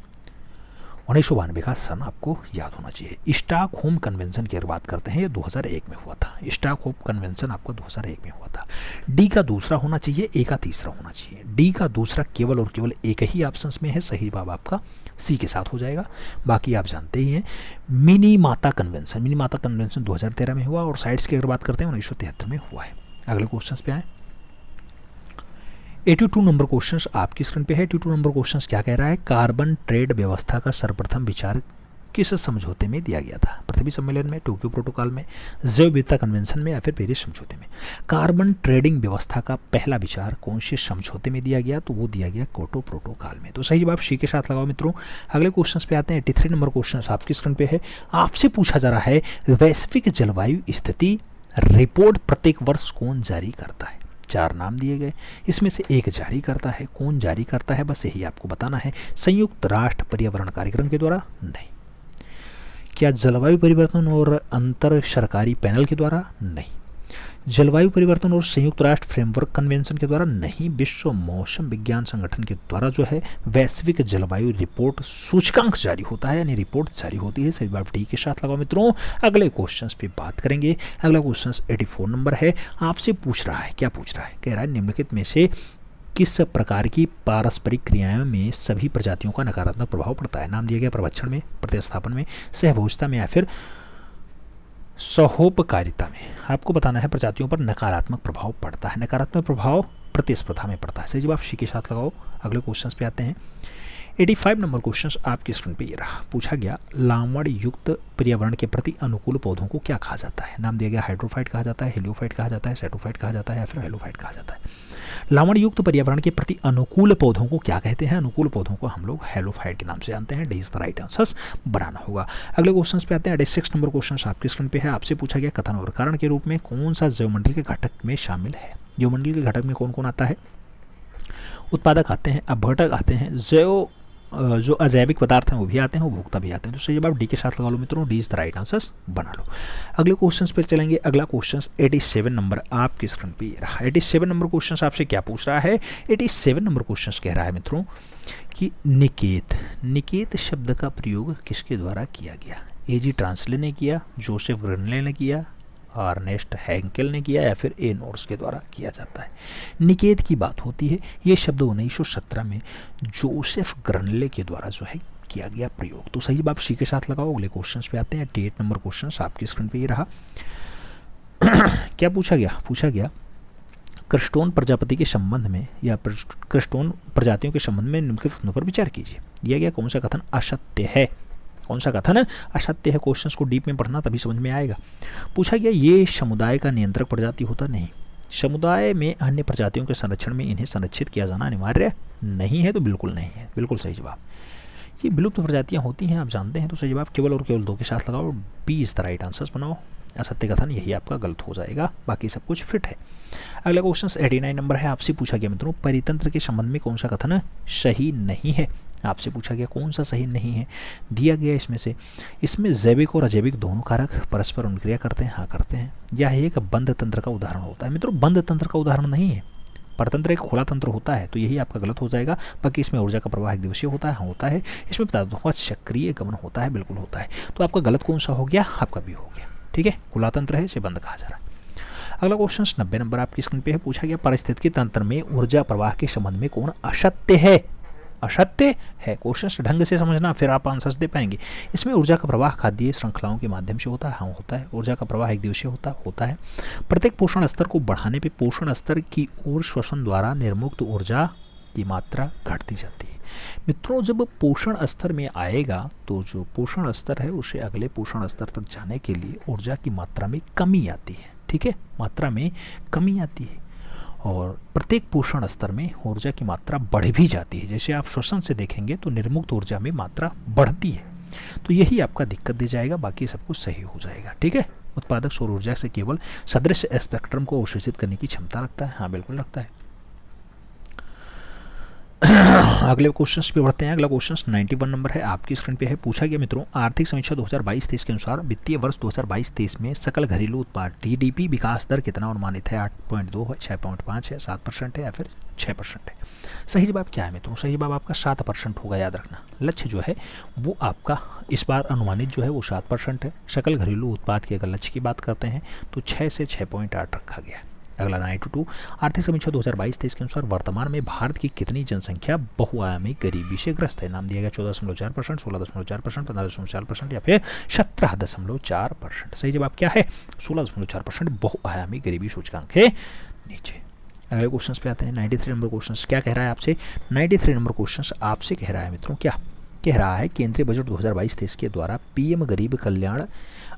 1992 का सन आपको याद होना चाहिए। स्टॉकहोम कन्वेंशन की अगर बात करते हैं, ये 2001 में हुआ था। स्टॉकहोम कन्वेंशन आपको 2001 में हुआ था। डी का दूसरा होना चाहिए, ए का तीसरा होना चाहिए। डी का दूसरा केवल और केवल एक ही ऑप्शन में है। सही जवाब आपका सी के साथ हो जाएगा। बाकी आप जानते ही हैं। मिनीमाता कन्वेंशन 2013 में हुआ और साइट्स की अगर बात करते हैं 1973 में हुआ है। अगले क्वेश्चन पे आए। 82 नंबर क्वेश्चन आपकी स्क्रीन पे है। 82 नंबर क्वेश्चन क्या कह रहा है? कार्बन ट्रेड व्यवस्था का सर्वप्रथम विचार किस समझौते में दिया गया था? पृथ्वी सम्मेलन में, टोक्यो प्रोटोकॉल में, जैव विविधता कन्वेंशन में या फिर पेरिस समझौते में। कार्बन ट्रेडिंग व्यवस्था का पहला विचार कौन से समझौते में दिया गया? तो वो दिया गया क्योटो प्रोटोकॉल में। तो सही जवाब सी के साथ लगाओ मित्रों। अगले क्वेश्चन पे आते हैं। 83 नंबर क्वेश्चन आपकी स्क्रीन पे है। आपसे पूछा जा रहा है वैश्विक जलवायु स्थिति रिपोर्ट प्रत्येक वर्ष कौन जारी करता है? 4 नाम दिए गए, इसमें से एक जारी करता है। कौन जारी करता है, बस यही आपको बताना है। संयुक्त राष्ट्र पर्यावरण कार्यक्रम के द्वारा? नहीं। क्या जलवायु परिवर्तन और अंतर सरकारी पैनल के द्वारा? नहीं। जलवायु परिवर्तन और संयुक्त राष्ट्र फ्रेमवर्क कन्वेंशन के द्वारा? नहीं। विश्व मौसम विज्ञान संगठन के द्वारा जो है वैश्विक जलवायु रिपोर्ट सूचकांक जारी होता है, यानी रिपोर्ट जारी होती है। सही जवाब डी के साथ लगाओ मित्रों। अगले क्वेश्चन पे बात करेंगे। अगला क्वेश्चन 84 नंबर है। आपसे पूछ रहा है, क्या पूछ रहा है? कह रहा है निम्नलिखित में से किस प्रकार की पारस्परिक क्रियाओं में सभी प्रजातियों का नकारात्मक प्रभाव पड़ता है? नाम दिया गया प्रभक्षण में, प्रतिस्थापन में, सहभोजता में या फिर सहोपकारिता में। आपको बताना है प्रजातियों पर नकारात्मक प्रभाव पड़ता है। नकारात्मक प्रभाव प्रतिस्पर्धा में पड़ता है। सही जवाब सी के साथ लगाओ। अगले क्वेश्चन पे आते हैं। 85 नंबर क्वेश्चन आपकी स्क्रीन पे ये रहा। पूछा गया लावण युक्त पर्यावरण के प्रति अनुकूल पौधों को क्या कहा जाता है? नाम दिया गया हाइड्रोफाइट कहा जाता है, हेलियोफाइट कहा जाता है, सेटोफाइट कहा जाता है या फिर हेलोफाइट कहा जाता है। लावण युक्त पर्यावरण के प्रति अनुकूल पौधों को क्या कहते हैं? अनुकूल पौधों को हम लोग हेलोफाइट के नाम से जानते हैं। D is the right answer बनाना होगा। अगले क्वेश्चन पे आते हैं। 86 नंबर क्वेश्चन आपकी स्क्रीन पे है। आपसे पूछा गया कथन और कारण के रूप में कौन सा जैवमंडल के घटक में शामिल है? जैवमंडल के घटक में कौन कौन आता है? उत्पादक आते हैं, अपघटक आते हैं, जो अजैविक पदार्थ हैं वो भी आते हैं, उपभोक्ता भी आते हैं। तो सही जवाब डी के साथ लगा लो मित्रों। D is the right answer बना लो। अगले क्वेश्चन पर चलेंगे। अगला क्वेश्चन 87 नंबर आपकी स्क्रीन पे रहा। 87 नंबर क्वेश्चन आपसे क्या पूछ रहा है? 87 नंबर क्वेश्चन कह रहा है मित्रों कि निकेत शब्द का प्रयोग किसके द्वारा किया गया? एजी ट्रांसले ने किया, जोसेफ ग्रेनले ने किया, अर्नेस्ट हैंकेल ने किया या फिर ए नोट्स के द्वारा किया जाता है। निकेत की बात होती है। ये शब्द 1917 में जोसेफ ग्रेनले के द्वारा जो है किया गया प्रयोग। तो सही जवाब सी के साथ लगाओ। अगले क्वेश्चन पे आते हैं। 88 नंबर क्वेश्चन आपकी स्क्रीन पे ये रहा। क्या पूछा गया? पूछा गया क्रिस्टोन प्रजापति के संबंध में या क्रिस्टोन प्रजातियों के संबंध में निम्नलिखित कथनों पर विचार कीजिए। दिया गया कौन सा कथन असत्य है? कौन सा कथन असत्य है? क्वेश्चंस को डीप में पढ़ना तभी समझ में आएगा। पूछा गया ये समुदाय का नियंत्रक प्रजाति होता नहीं। समुदाय में अन्य प्रजातियों के संरक्षण में इन्हें संरक्षित किया जाना अनिवार्य नहीं है। तो बिल्कुल नहीं है, बिल्कुल सही जवाब। ये विलुप्त प्रजातियां होती हैं, आप जानते हैं। तो सही जवाब केवल और केवल 2 के साथ लगाओ। B is the right answer बनाओ। असत्य कथन यही आपका गलत हो जाएगा, बाकी सब कुछ फिट है। अगला क्वेश्चन 89 नंबर है। आपसे पूछा गया मित्रों परितंत्र के संबंध में कौन सा कथन सही नहीं है? आपसे पूछा गया कौन सा सही नहीं है। दिया गया इसमें जैविक और अजैविक दोनों कारक परस्पर अनुक्रिया करते हैं। हाँ करते हैं। यह एक बंद तंत्र का उदाहरण होता है। मित्रों बंद तंत्र का उदाहरण नहीं है, परतंत्र एक खुला तंत्र होता है। तो यही आपका गलत हो जाएगा। बाकी इसमें ऊर्जा का प्रवाह एक दिवसीय होता है। हाँ होता है। इसमें पदार्थों का चक्रीय गमन होता है। बिल्कुल होता है। तो आपका गलत कौन सा हो गया? आपका भी हो गया। ठीक है, खुला तंत्र है, इसे बंद कहा जा रहा है। अगला क्वेश्चन 90 नंबर आपकी स्क्रीन पे है। पूछा गया पारिस्थितिकी तंत्र में ऊर्जा प्रवाह के संबंध में कौन असत्य है? असत्य है। क्वेश्चन ढंग से समझना, फिर आप आंसर्स दे पाएंगे। इसमें ऊर्जा का प्रवाह खाद्य श्रृंखलाओं के माध्यम से होता है। हाँ होता है। ऊर्जा का प्रवाह एक दिवसीय होता है। प्रत्येक पोषण स्तर को बढ़ाने पे पोषण स्तर की ओर श्वसन द्वारा निर्मुक्त ऊर्जा की मात्रा घटती जाती है। मित्रों जब पोषण स्तर में आएगा तो जो पोषण स्तर है उसे अगले पोषण स्तर तक जाने के लिए ऊर्जा की मात्रा में कमी आती है। ठीक है, मात्रा में कमी आती है और प्रत्येक पोषण स्तर में ऊर्जा की मात्रा बढ़ भी जाती है। जैसे आप श्वसन से देखेंगे तो निर्मुक्त ऊर्जा में मात्रा बढ़ती है। तो यही आपका दिक्कत दे जाएगा, बाकी सब कुछ सही हो जाएगा। ठीक है, उत्पादक सौर ऊर्जा से केवल सदृश स्पेक्ट्रम को अवशोषित करने की क्षमता रखता है। हाँ बिल्कुल रखता है। अगले क्वेश्चन पे बढ़ते हैं। अगला क्वेश्चन 91 नंबर है आपकी स्क्रीन पे है। पूछा गया मित्रों आर्थिक समीक्षा 2022-23 के अनुसार वित्तीय वर्ष 2022-23 में सकल घरेलू उत्पाद जीडीपी विकास दर कितना अनुमानित है? 8.2 है, 6.5 है, 7% है या फिर 6% है? सही जवाब क्या है मित्रों? सही जवाब आपका 7% होगा। याद रखना लक्ष्य जो है वो आपका इस बार अनुमानित जो है वो 7% है। सकल घरेलू उत्पाद के अगर लक्ष्य की बात करते हैं तो 6 से 6.8 रखा गया है। अगला 92 आर्थिक समीक्षा 2022-23 के अनुसार वर्तमान में भारत की कितनी जनसंख्या बहुआयामी गरीबी से ग्रस्त है? नाम दिया गया 14.4%, 16.4%, 15.4% या फिर 17.4%। सही जवाब क्या है? 16.4% बहुआयामी गरीबी सूचकांक है नीचे। अगले क्वेश्चन पे आते हैं। 93 नंबर क्वेश्चन क्या कह रहा है आपसे? 93 नंबर क्वेश्चन आपसे कह रहा है मित्रों क्या कह रहा है केंद्रीय बजट 2022-23 के द्वारा पीएम गरीब कल्याण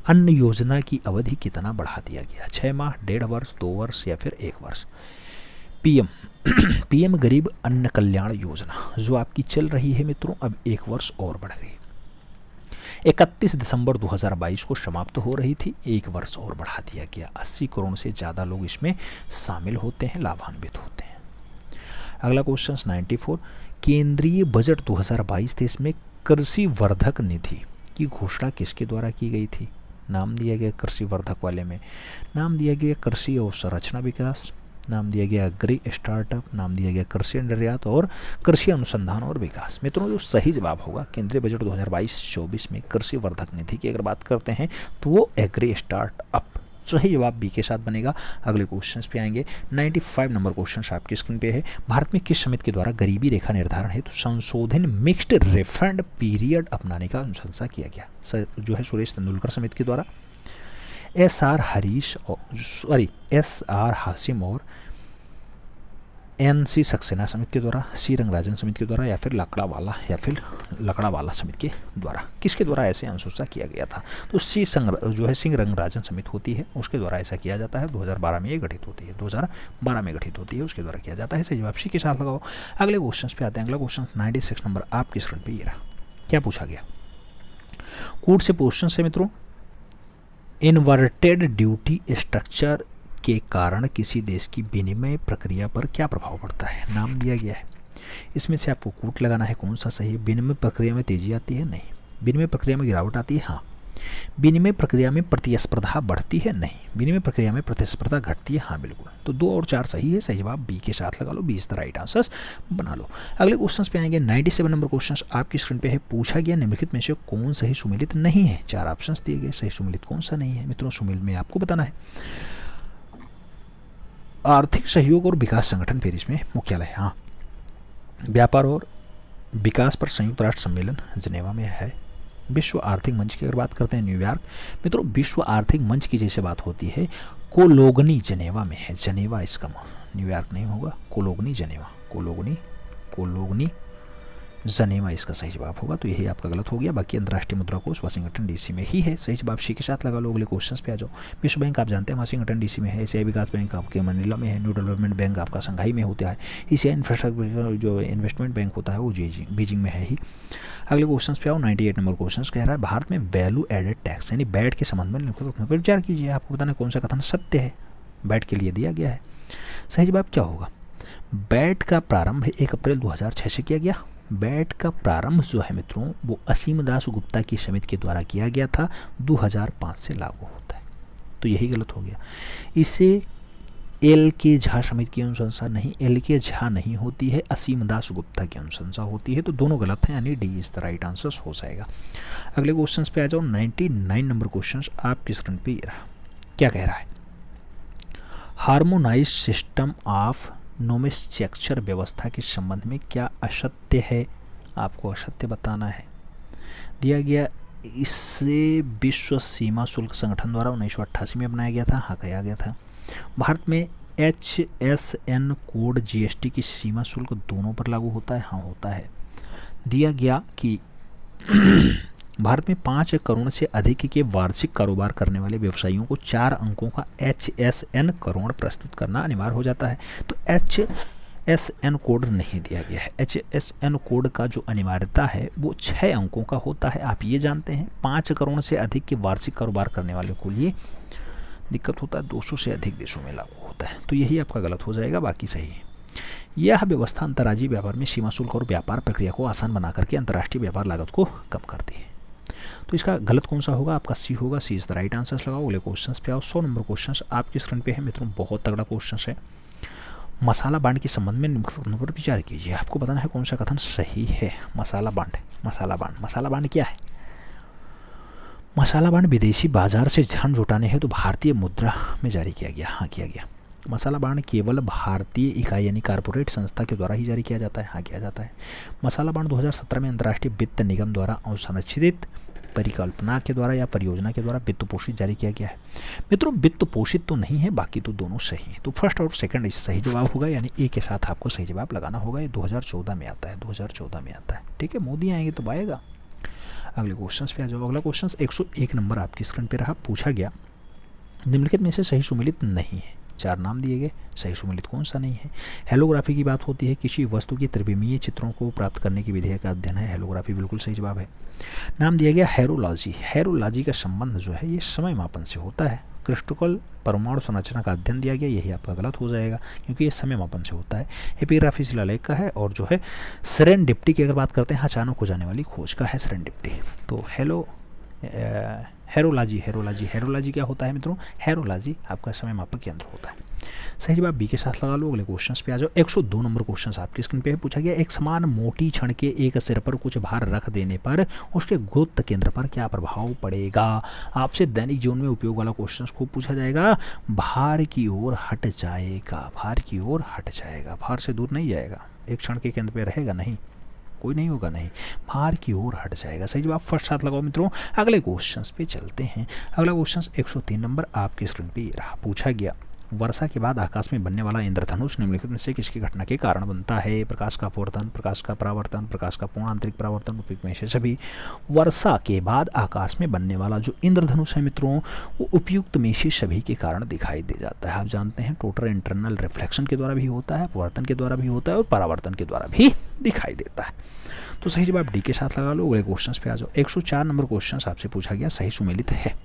अन्न योजना की अवधि कितना बढ़ा दिया गया? 6 माह, 1.5 वर्ष, 2 वर्ष या फिर 1 वर्ष? पीएम गरीब अन्न कल्याण योजना जो आपकी चल रही है मित्रों, अब 1 वर्ष और बढ़ गई। 31 दिसंबर 2022 को समाप्त हो रही थी, 1 वर्ष और बढ़ा दिया गया। 80 करोड़ से ज़्यादा लोग इसमें शामिल होते हैं, लाभान्वित होते हैं। अगला क्वेश्चन 94, केंद्रीय बजट 2022-23 में कृषि वर्धक निधि की घोषणा किसके द्वारा की गई थी? नाम दिया गया कृषि वर्धक वाले में, नाम दिया गया कृषि अवसंरचना विकास, नाम दिया गया एग्री स्टार्टअप, नाम दिया गया कृषि निर्यात और कृषि अनुसंधान और विकास। मित्रों जो सही जवाब होगा केंद्रीय बजट 2022-24 में कृषि वर्धक निधि की अगर बात करते हैं तो वो एग्री स्टार्टअप, सही जवाब बी के साथ बनेगा। अगले क्वेश्चंस पे आएंगे। 95 नंबर क्वेश्चन आपकी स्क्रीन पे है। भारत में किस समिति के द्वारा गरीबी रेखा निर्धारण हेतु संशोधन मिक्स्ड रिफंड पीरियड अपनाने का अनुशंसा किया गया? सर जो है सुरेश तेंदुलकर समिति के द्वारा, एस आर हासिम और NC सक्सेना समिति के द्वारा, सी रंगराजन समिति के द्वारा या फिर लकड़ावाला समिति के द्वारा? किसके द्वारा ऐसे अनुशंसा किया गया था? तो सिंह रंगराजन समिति होती है, उसके द्वारा ऐसा किया जाता है। 2012 में ये गठित होती है, 2012 में गठित होती है, उसके द्वारा किया जाता है। सही जवाब सी के साथ लगाओ। अगले क्वेश्चन पे आते हैं। अगला क्वेश्चन 96 नंबर आपकी स्क्रीन पे ये रहा। क्या पूछा गया? कोड से क्वेश्चन से मित्रों, इन्वर्टेड ड्यूटी स्ट्रक्चर के कारण किसी देश की विनिमय प्रक्रिया पर क्या प्रभाव पड़ता है? नाम दिया गया है, इसमें से आपको कूट लगाना है कौन सा सही है। विनिमय प्रक्रिया में तेजी आती है? नहीं। विनिमय प्रक्रिया में गिरावट आती है? हाँ। विनिमय प्रक्रिया में प्रतिस्पर्धा बढ़ती है? नहीं। विनिमय प्रक्रिया में प्रतिस्पर्धा घटती है? हाँ बिल्कुल। तो 2 और 4 सही है, सही जवाब बी के साथ लगा लो, 20 द राइट आंसर्स बना लो। अगले क्वेश्चन पे आएंगे। 97 नंबर क्वेश्चन आपकी स्क्रीन पे है। पूछा गया निम्नलिखित में से कौन सही सुमेलित नहीं है? 4 ऑप्शन दिए गए, सही सुमेलित कौन सा नहीं है? मित्रों सुमेलित में आपको बताना है। आर्थिक सहयोग और विकास संगठन पेरिस में मुख्यालय, हाँ। व्यापार और विकास पर संयुक्त राष्ट्र सम्मेलन जिनेवा में है। विश्व आर्थिक मंच की अगर बात करते हैं न्यूयॉर्क। मित्रों विश्व आर्थिक मंच की जैसे बात होती है, कोलोगनी जिनेवा में है। जिनेवा इसका न्यूयॉर्क नहीं होगा, कोलोगनी जिनेवा, कोलोगनी जनेवा इसका सही जवाब होगा। तो यही आपका गलत हो गया। बाकी अंतर्राष्ट्रीय मुद्रा कोष वाशिंगटन डीसी में ही है, सही जवाब सी के साथ लगा लो। अगले क्वेश्चन पे आ जाओ। विश्व बैंक आप जानते हैं वाशिंगटन डीसी में है। एशियाई विकास बैंक आपके मनीला में है। न्यू डेवलपमेंट बैंक आपका शंघाई में होता है। एशियाई इंफ्रास्ट्रक्चर जो इन्वेस्टमेंट बैंक होता है वो बीजिंग में है ही। अगले क्वेश्चन पे आओ। 98 नंबर क्वेश्चन कह रहा है भारत में वैल्यू एडेड टैक्स यानी वैट के संबंध में विचार कीजिए। आपको बताना कौन सा कथन सत्य है, वैट के लिए दिया गया है। सही जवाब क्या होगा? वैट का प्रारंभ 1 अप्रैल 2006 से किया गया। वैट का प्रारंभ जो है मित्रों वो असीम दास गुप्ता की समिति के द्वारा किया गया था, 2005 से लागू होता है। तो यही गलत हो गया। इसे एल के झा समिति की अनुशंसा नहीं, एल के झा नहीं होती है, असीम दास गुप्ता की अनुशंसा होती है। तो दोनों गलत हैं, यानी D is the right answer हो जाएगा। अगले क्वेश्चन पे आ जाओ। 99 नंबर क्वेश्चन आपकी स्क्रीन पे ये रहा। क्या कह रहा है? हार्मोनाइज्ड सिस्टम ऑफ नोमेनक्लेचर व्यवस्था के संबंध में क्या असत्य है? आपको असत्य बताना है। दिया गया इसे विश्व सीमा शुल्क संगठन द्वारा 1988 में अपनाया गया था। हाँ कहा गया था। भारत में HSN कोड GST की सीमा शुल्क दोनों पर लागू होता है? हाँ होता है। दिया गया कि भारत में 5 करोड़ से अधिक के वार्षिक कारोबार करने वाले व्यवसायियों को 4 अंकों का HSN करोड़ प्रस्तुत करना अनिवार्य हो जाता है। तो HSN कोड नहीं दिया गया है। HSN कोड का जो अनिवार्यता है वो 6 अंकों का होता है। आप ये जानते हैं 5 करोड़ से अधिक के वार्षिक कारोबार करने वाले को लिए दिक्कत होता है, 200 से अधिक देशों में लागू होता है। तो यही आपका गलत हो जाएगा, बाकी सही है। यह व्यवस्था अंतर्राज्यीय व्यापार में सीमा शुल्क और व्यापार प्रक्रिया को आसान बना करके अंतर्राष्ट्रीय व्यापार लागत को कम करती है। तो इसका गलत कौन सा होगा? आपका सी होगा। सी इज द राइट आंसर लगाओ। अगले क्वेश्चन पे आओ। 100 नंबर क्वेश्चन आपकी स्क्रीन पे है मित्रों, बहुत तगड़ा क्वेश्चन है। मसाला बांड के संबंध में निम्नलिखित पर विचार कीजिए। आपको बताना है कौन सा कथन सही है। मसाला बांड क्या है? मसाला बांड विदेशी बाजार से धन जुटाने हेतु भारतीय मुद्रा में जारी किया गया। हाँ किया गया। मसाला बांड केवल भारतीय इकाई यानी कॉर्पोरेट संस्था के द्वारा ही जारी किया जाता है। हाँ किया जाता है। मसाला बांड 2017 में अंतर्राष्ट्रीय वित्त निगम द्वारा असंरक्षित परिकल्पना के द्वारा या परियोजना के द्वारा वित्त पोषित जारी किया गया है। मित्रों वित्त पोषित तो नहीं है, बाकी तो दोनों सही है। तो फर्स्ट और सेकंड इस सही जवाब होगा, यानी ए के साथ आपको सही जवाब लगाना होगा। ये 2014 में आता है, 2014 में आता है। ठीक है, मोदी आएंगे तो आएगा। अगले क्वेश्चन पे आ जाओ। अगला क्वेश्चन 101 नंबर आपकी स्क्रीन पे रहा। पूछा गया निम्नलिखित में से सही सुमेलित नहीं है। 4 नाम दिए गए, सही सुमेलित कौन सा नहीं है। हेलोग्राफी की बात होती है, किसी वस्तु की त्रिविमीय चित्रों को प्राप्त करने की विधि का अध्ययन है। हेलोग्राफी बिल्कुल सही जवाब है। नाम दिया गया हेरोलॉजी। हेरोलॉजी का संबंध जो है ये समय मापन से होता है। क्रिस्टोकल परमाणु संरचना का अध्ययन दिया गया, यही आपका गलत हो जाएगा क्योंकि ये समय मापन से होता है। एपिग्राफी शिलालेख का है, और जो है सेरेंडिप्टी की अगर बात करते हैं, अचानक हो जाने वाली खोज का है सेरेंडिप्टी। तो हेरोलॉजी क्या होता है मित्रों। हेरोलॉजी आपका समय मापक यंत्र होता है। सही जवाब बी के साथ लगा लो। अगले क्वेश्चन पे आ जाओ। 102 नंबर क्वेश्चन आपकी स्क्रीन पे पूछा गया एक समान मोटी छड़ के एक सिर पर कुछ भार रख देने पर उसके गुरुत्व केंद्र पर क्या प्रभाव पड़ेगा। आपसे दैनिक जीवन में उपयोग वाला क्वेश्चन खूब पूछा जाएगा। भार की ओर हट जाएगा, भार की ओर हट जाएगा, भार से दूर नहीं जाएगा, एक क्षण के केंद्र पे रहेगा नहीं, कोई नहीं होगा, नहीं, भार की ओर हट जाएगा। सही जवाब फर्स्ट साथ लगाओ मित्रों। अगले क्वेश्चन पे चलते हैं। अगला क्वेश्चन 103 नंबर आपकी स्क्रीन पे रहा। पूछा गया वर्षा के बाद आकाश में बनने वाला इंद्रधनुष निम्नलिखित में से किसकी घटना के कारण बनता है। प्रकाश का अपवर्तन, प्रकाश का परावर्तन, प्रकाश का पूर्ण आंतरिक परावर्तन, उपयुक्त में से सभी। वर्षा के बाद आकाश में बनने वाला जो इंद्रधनुष है मित्रों, वो उपयुक्त में से सभी के कारण दिखाई दे जाता है। आप जानते हैं टोटल इंटरनल रिफ्लेक्शन के द्वारा भी होता है, अपवर्तन के द्वारा भी होता है, और परावर्तन के द्वारा भी दिखाई देता है। तो सही जवाब डी के साथ लगा लो। अगले क्वेश्चन पे आ जाओ। 104 नंबर क्वेश्चन आपसे पूछा गया सही सुमेलित है।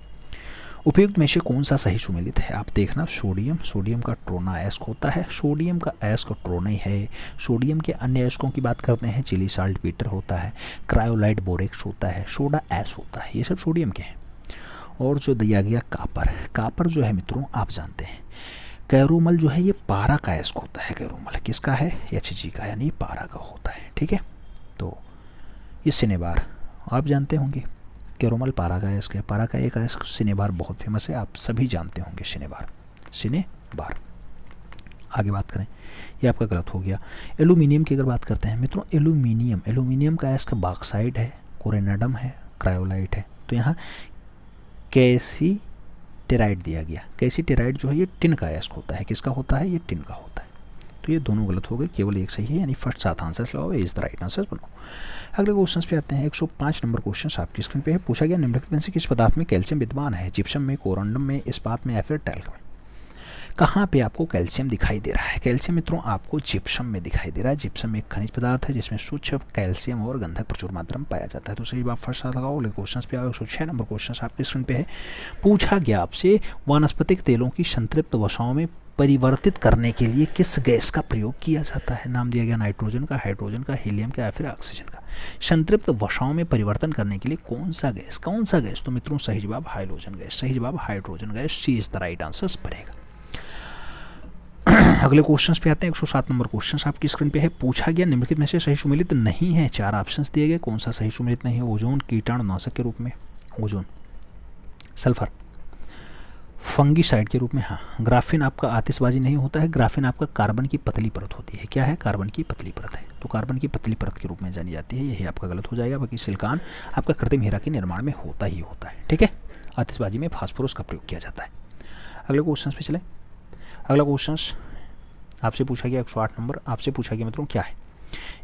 उपयुक्त में से कौन सा सही सुमेलित है। आप देखना, सोडियम का ट्रोना अयस्क होता है, सोडियम का अयस्क ट्रोनी है। सोडियम के अन्य अयस्कों की बात करते हैं, चिली साल्ट पीटर होता है, क्रायोलाइट बोरेक्स होता है, सोडा एस होता है, ये सब सोडियम के हैं। और जो दिया गया कापर जो है मित्रों आप जानते हैं, कैरोमल जो है ये पारा का अयस्क होता है। कैरोमल किसका है, Hg का, यानी पारा का होता है। ठीक है, तो ये सिनेबार आप जानते होंगे, कैरोमल पारा का अयस्क है। पारा का एक अयस्क सिनेबार बहुत फेमस है, आप सभी जानते होंगे सिनेबार। आगे बात करें, ये आपका गलत हो गया। एल्यूमिनियम की अगर बात करते हैं मित्रों, एल्यूमिनियम का अयस्क बॉक्साइड है, कोरेनडम है, क्रायोलाइट है। तो यहाँ कैसीटेराइड दिया गया। कैसीटेराइड जो है ये टिन का अयस्क होता है। किसका होता है, ये टिन का होता है। तो ये दोनों गलत हो गए, केवल एक सही है, यानी फर्स्ट 7 आंसर लगाओ, इज द राइट आंसर बनाओ। अगले क्वेश्चन पे आते हैं। 105 नंबर क्वेश्चन आपकी स्क्रीन पे है। पूछा गया निम्नलिखित में से किस पदार्थ में कैल्शियम विद्यमान है। जिप्सम में, कोरंडम में, इस्पात में, या फिर टैल्क में। कहाँ पे आपको कैल्शियम दिखाई दे रहा है। कैल्शियम मित्रों आपको जिप्सम में दिखाई दे रहा है। जिप्सम एक खनिज पदार्थ है जिसमें सूक्ष्म कैल्शियम और गंधक प्रचुर मात्रा में पाया जाता है। तो सही बात फर्स्ट साथ लगाओ। अगले क्वेश्चन पे आओ। 106 नंबर क्वेश्चन आपके स्क्रीन पे है। पूछा गया आपसे वनस्पतिक तेलों की संतृप्त वसाओं में परिवर्तित करने के लिए किस गैस का प्रयोग किया जाता है। नाम दिया गया नाइट्रोजन का, हाइड्रोजन का, हीलियम का, या फिर ऑक्सीजन का। संतृप्त वसाओं में परिवर्तन करने के लिए कौन सा गैस। तो मित्रों सही जवाब हाइड्रोजन गैस। सही जवाब hydrogen gas, C is the right answer बनेगा। अगले क्वेश्चन पे आते हैं। 107 नंबर क्वेश्चन आपकी स्क्रीन पे है। पूछा गया निम्नलिखित में से सही सुमेलित नहीं है। 4 ऑप्शंस दिए गए, कौन सा सही सुमेलित नहीं है। ओजोन कीटाणुनाशक के रूप में, ओजोन, सल्फर फंगीसाइड के रूप में, हाँ। ग्राफीन आपका आतिशबाजी नहीं होता है। ग्राफीन आपका कार्बन की पतली परत होती है। क्या है, कार्बन की पतली परत है। तो कार्बन की पतली परत के रूप में जानी जाती है, यही आपका गलत हो जाएगा। बाकी सिलिकॉन आपका कृत्रिम हीरा के निर्माण में होता ही होता है। ठीक है, आतिशबाजी में फास्फोरस का प्रयोग किया जाता है। अगले क्वेश्चन पे चले। अगला क्वेश्चन आपसे पूछा गया 108 नंबर आपसे पूछा गया मित्रों क्या है।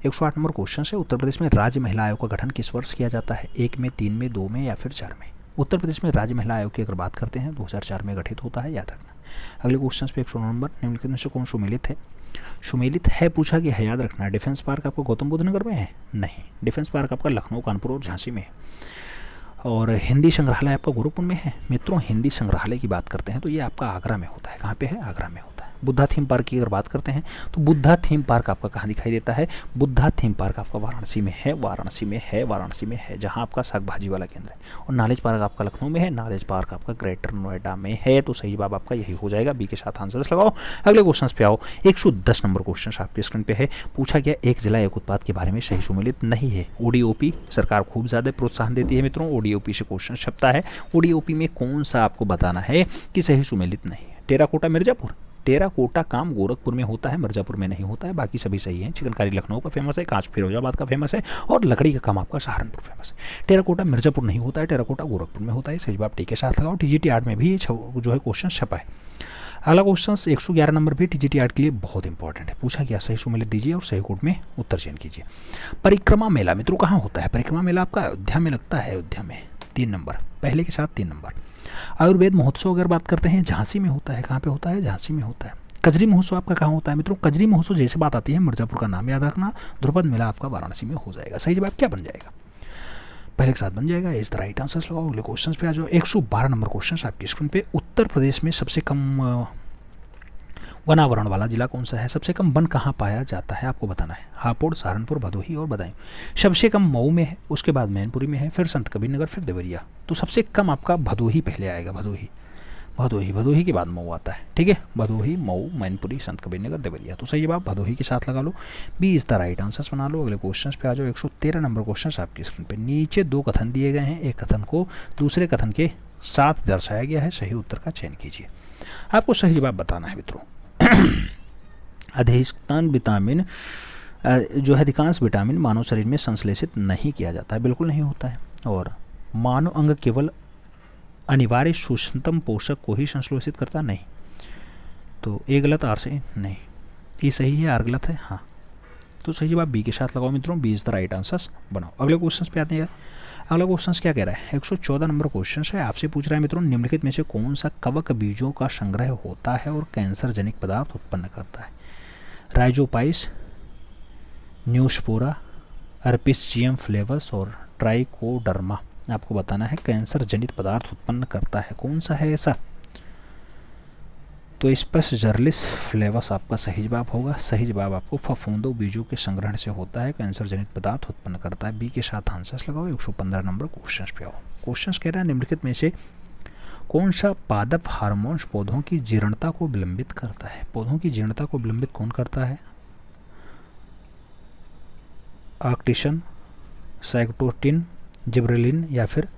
108 नंबर क्वेश्चन है। उत्तर प्रदेश में राज्य महिला आयोग का गठन किस वर्ष किया जाता है। 1 में, 3 में, 2 में, या फिर 4 में। उत्तर प्रदेश में राज्य महिला आयोग की अगर बात करते हैं 2004 में गठित होता है, याद रखना। अगले क्वेश्चन पे 109 नंबर निम्नलिखित में से कौन सुमेलित है। सुमेलित है पूछा गया है, याद रखना। डिफेंस पार्क आपको गौतम बुद्ध नगर में है, नहीं। डिफेंस पार्क आपका लखनऊ, कानपुर और झांसी में है। और हिंदी संग्रहालय आपका गोरखपुर में है। मित्रों हिंदी संग्रहालय की बात करते हैं तो ये आपका आगरा में होता है। कहाँ पे है, आगरा में होता है। बुद्धा थीम पार्क की अगर बात करते हैं तो बुद्धा थीम पार्क आपका कहाँ दिखाई देता है। बुद्धा थीम पार्क आपका वाराणसी में है, वाराणसी में है, जहाँ आपका साग भाजी वाला केंद्र है। और नॉलेज पार्क आपका लखनऊ में है, नॉलेज पार्क आपका ग्रेटर नोएडा में है। तो सही जवाब आपका यही हो जाएगा, बी के साथ आंसर लगाओ। अगले क्वेश्चन पे आओ। 110 नंबर क्वेश्चन आपके स्क्रीन पे है। पूछा गया एक जिला एक उत्पाद के बारे में सही सुमेलित नहीं है। ओडीओपी सरकार खूब ज़्यादा प्रोत्साहन देती है मित्रों, ओडीओपी से क्वेश्चन छपता है। ओडीओपी में कौन सा आपको बताना है कि सही सुमेलित नहीं है। टेराकोटा मिर्जापुर, टेराकोटा काम गोरखपुर में होता है, मिर्ज़ापुर में नहीं होता है, बाकी सभी सही हैं। चिकनकारी लखनऊ का फेमस है, कांच फिरोजाबाद का फेमस है, और लकड़ी का काम आपका सहारनपुर फेमस है। टेराकोटा मिर्ज़ापुर नहीं होता है, टेराकोटा गोरखपुर में होता है। सही जवाब टी के साथ लगाओ। टीजीटी 8 में भी जो है क्वेश्चन छपा है। अगला क्वेश्चन 111 नंबर भी टीजीटी 8 के लिए बहुत इंपॉर्टेंट है। पूछा गया सही सुमेलित दीजिए और सही कोड में उत्तर चयन कीजिए। परिक्रमा मेला मित्रों कहाँ होता है? परिक्रमा मेला आपका अयोध्या में लगता है। अयोध्या में 3 नंबर, पहले के साथ 3 नंबर। आयुर्वेद महोत्सव अगर बात करते हैं झांसी में होता है। कहाँ पे होता है? झांसी में होता है। कजरी महोत्सव आपका कहाँ होता है मित्रों? कजरी महोत्सव जैसे बात आती है मिर्ज़ापुर का नाम याद रखना। ध्रुपद मेला आपका वाराणसी में हो जाएगा। सही जवाब क्या बन जाएगा? पहले के साथ बन जाएगा। इस तरह राइट आंसर्स लगाओ। अगले क्वेश्चन पे आ जाओ। 112 नंबर क्वेश्चन आपकी स्क्रीन पे। उत्तर प्रदेश में सबसे कम वनावरण वाला जिला कौन सा है? सबसे कम वन कहाँ पाया जाता है आपको बताना है। हापुड़, सहारनपुर, भदोही और बदायूं। सबसे कम मऊ में है, उसके बाद मैनपुरी में है, फिर संत कबीरनगर, फिर देवरिया। तो सबसे कम आपका भदोही पहले आएगा। भदोही के बाद मऊ आता है। ठीक है, भदोही, मऊ, मैनपुरी, संत कबीरनगर, देवरिया। तो सही जवाब भदोही के साथ लगा लो। बी इस तरह राइट आंसर्स बना लो। अगले क्वेश्चन पे आ जाओ। 113 नंबर क्वेश्चन आपकी स्क्रीन पे। नीचे 2 कथन दिए गए हैं, एक कथन को दूसरे कथन के साथ दर्शाया गया है। सही उत्तर का चयन कीजिए। आपको सही जवाब बताना है मित्रों। अधिकतर विटामिन जो है अधिकांश विटामिन मानव शरीर में संश्लेषित नहीं किया जाता है। बिल्कुल नहीं होता है। और मानव अंग केवल अनिवार्य सूक्ष्मतम पोषक को ही संश्लेषित करता नहीं। तो ए गलत, आर से नहीं। ये सही है, आर गलत है। हाँ, तो सही जवाब बी के साथ लगाओ मित्रों। B is the right answers बनाओ। अगले क्वेश्चन पे आते हैं। अगला क्वेश्चन क्या कह रहा है? 114 नंबर क्वेश्चन है। आपसे पूछ रहा है मित्रों, निम्नलिखित में से कौन सा कवक बीजों का संग्रह होता है और कैंसर जनित पदार्थ उत्पन्न करता है? राइजोपाइस, न्यूस्पोरा, अर्पिसजियम फ्लेवस और ट्राइकोडर्मा। आपको बताना है कैंसर जनित पदार्थ उत्पन्न करता है। कौन सा है ऐसा? तो स्पेसजर्लिस फ्लेवस आपका सही जवाब होगा। सही जवाब आपको फफूंदों बीजों के संग्रहण से होता है, कैंसर जनित पदार्थ उत्पन्न करता है। बी के साथ आंसर्स लगाओ। 115 नंबर क्वेश्चन पे आओ। क्वेश्चन कह रहा है निम्नलिखित में से कौन सा पादप हार्मोन्स पौधों की जीर्णता को विलंबित करता है? पौधों की जीर्णता को विलंबित कौन करता है? ऑक्टिन, साइटोकिन, जिब्रेलिन या फिर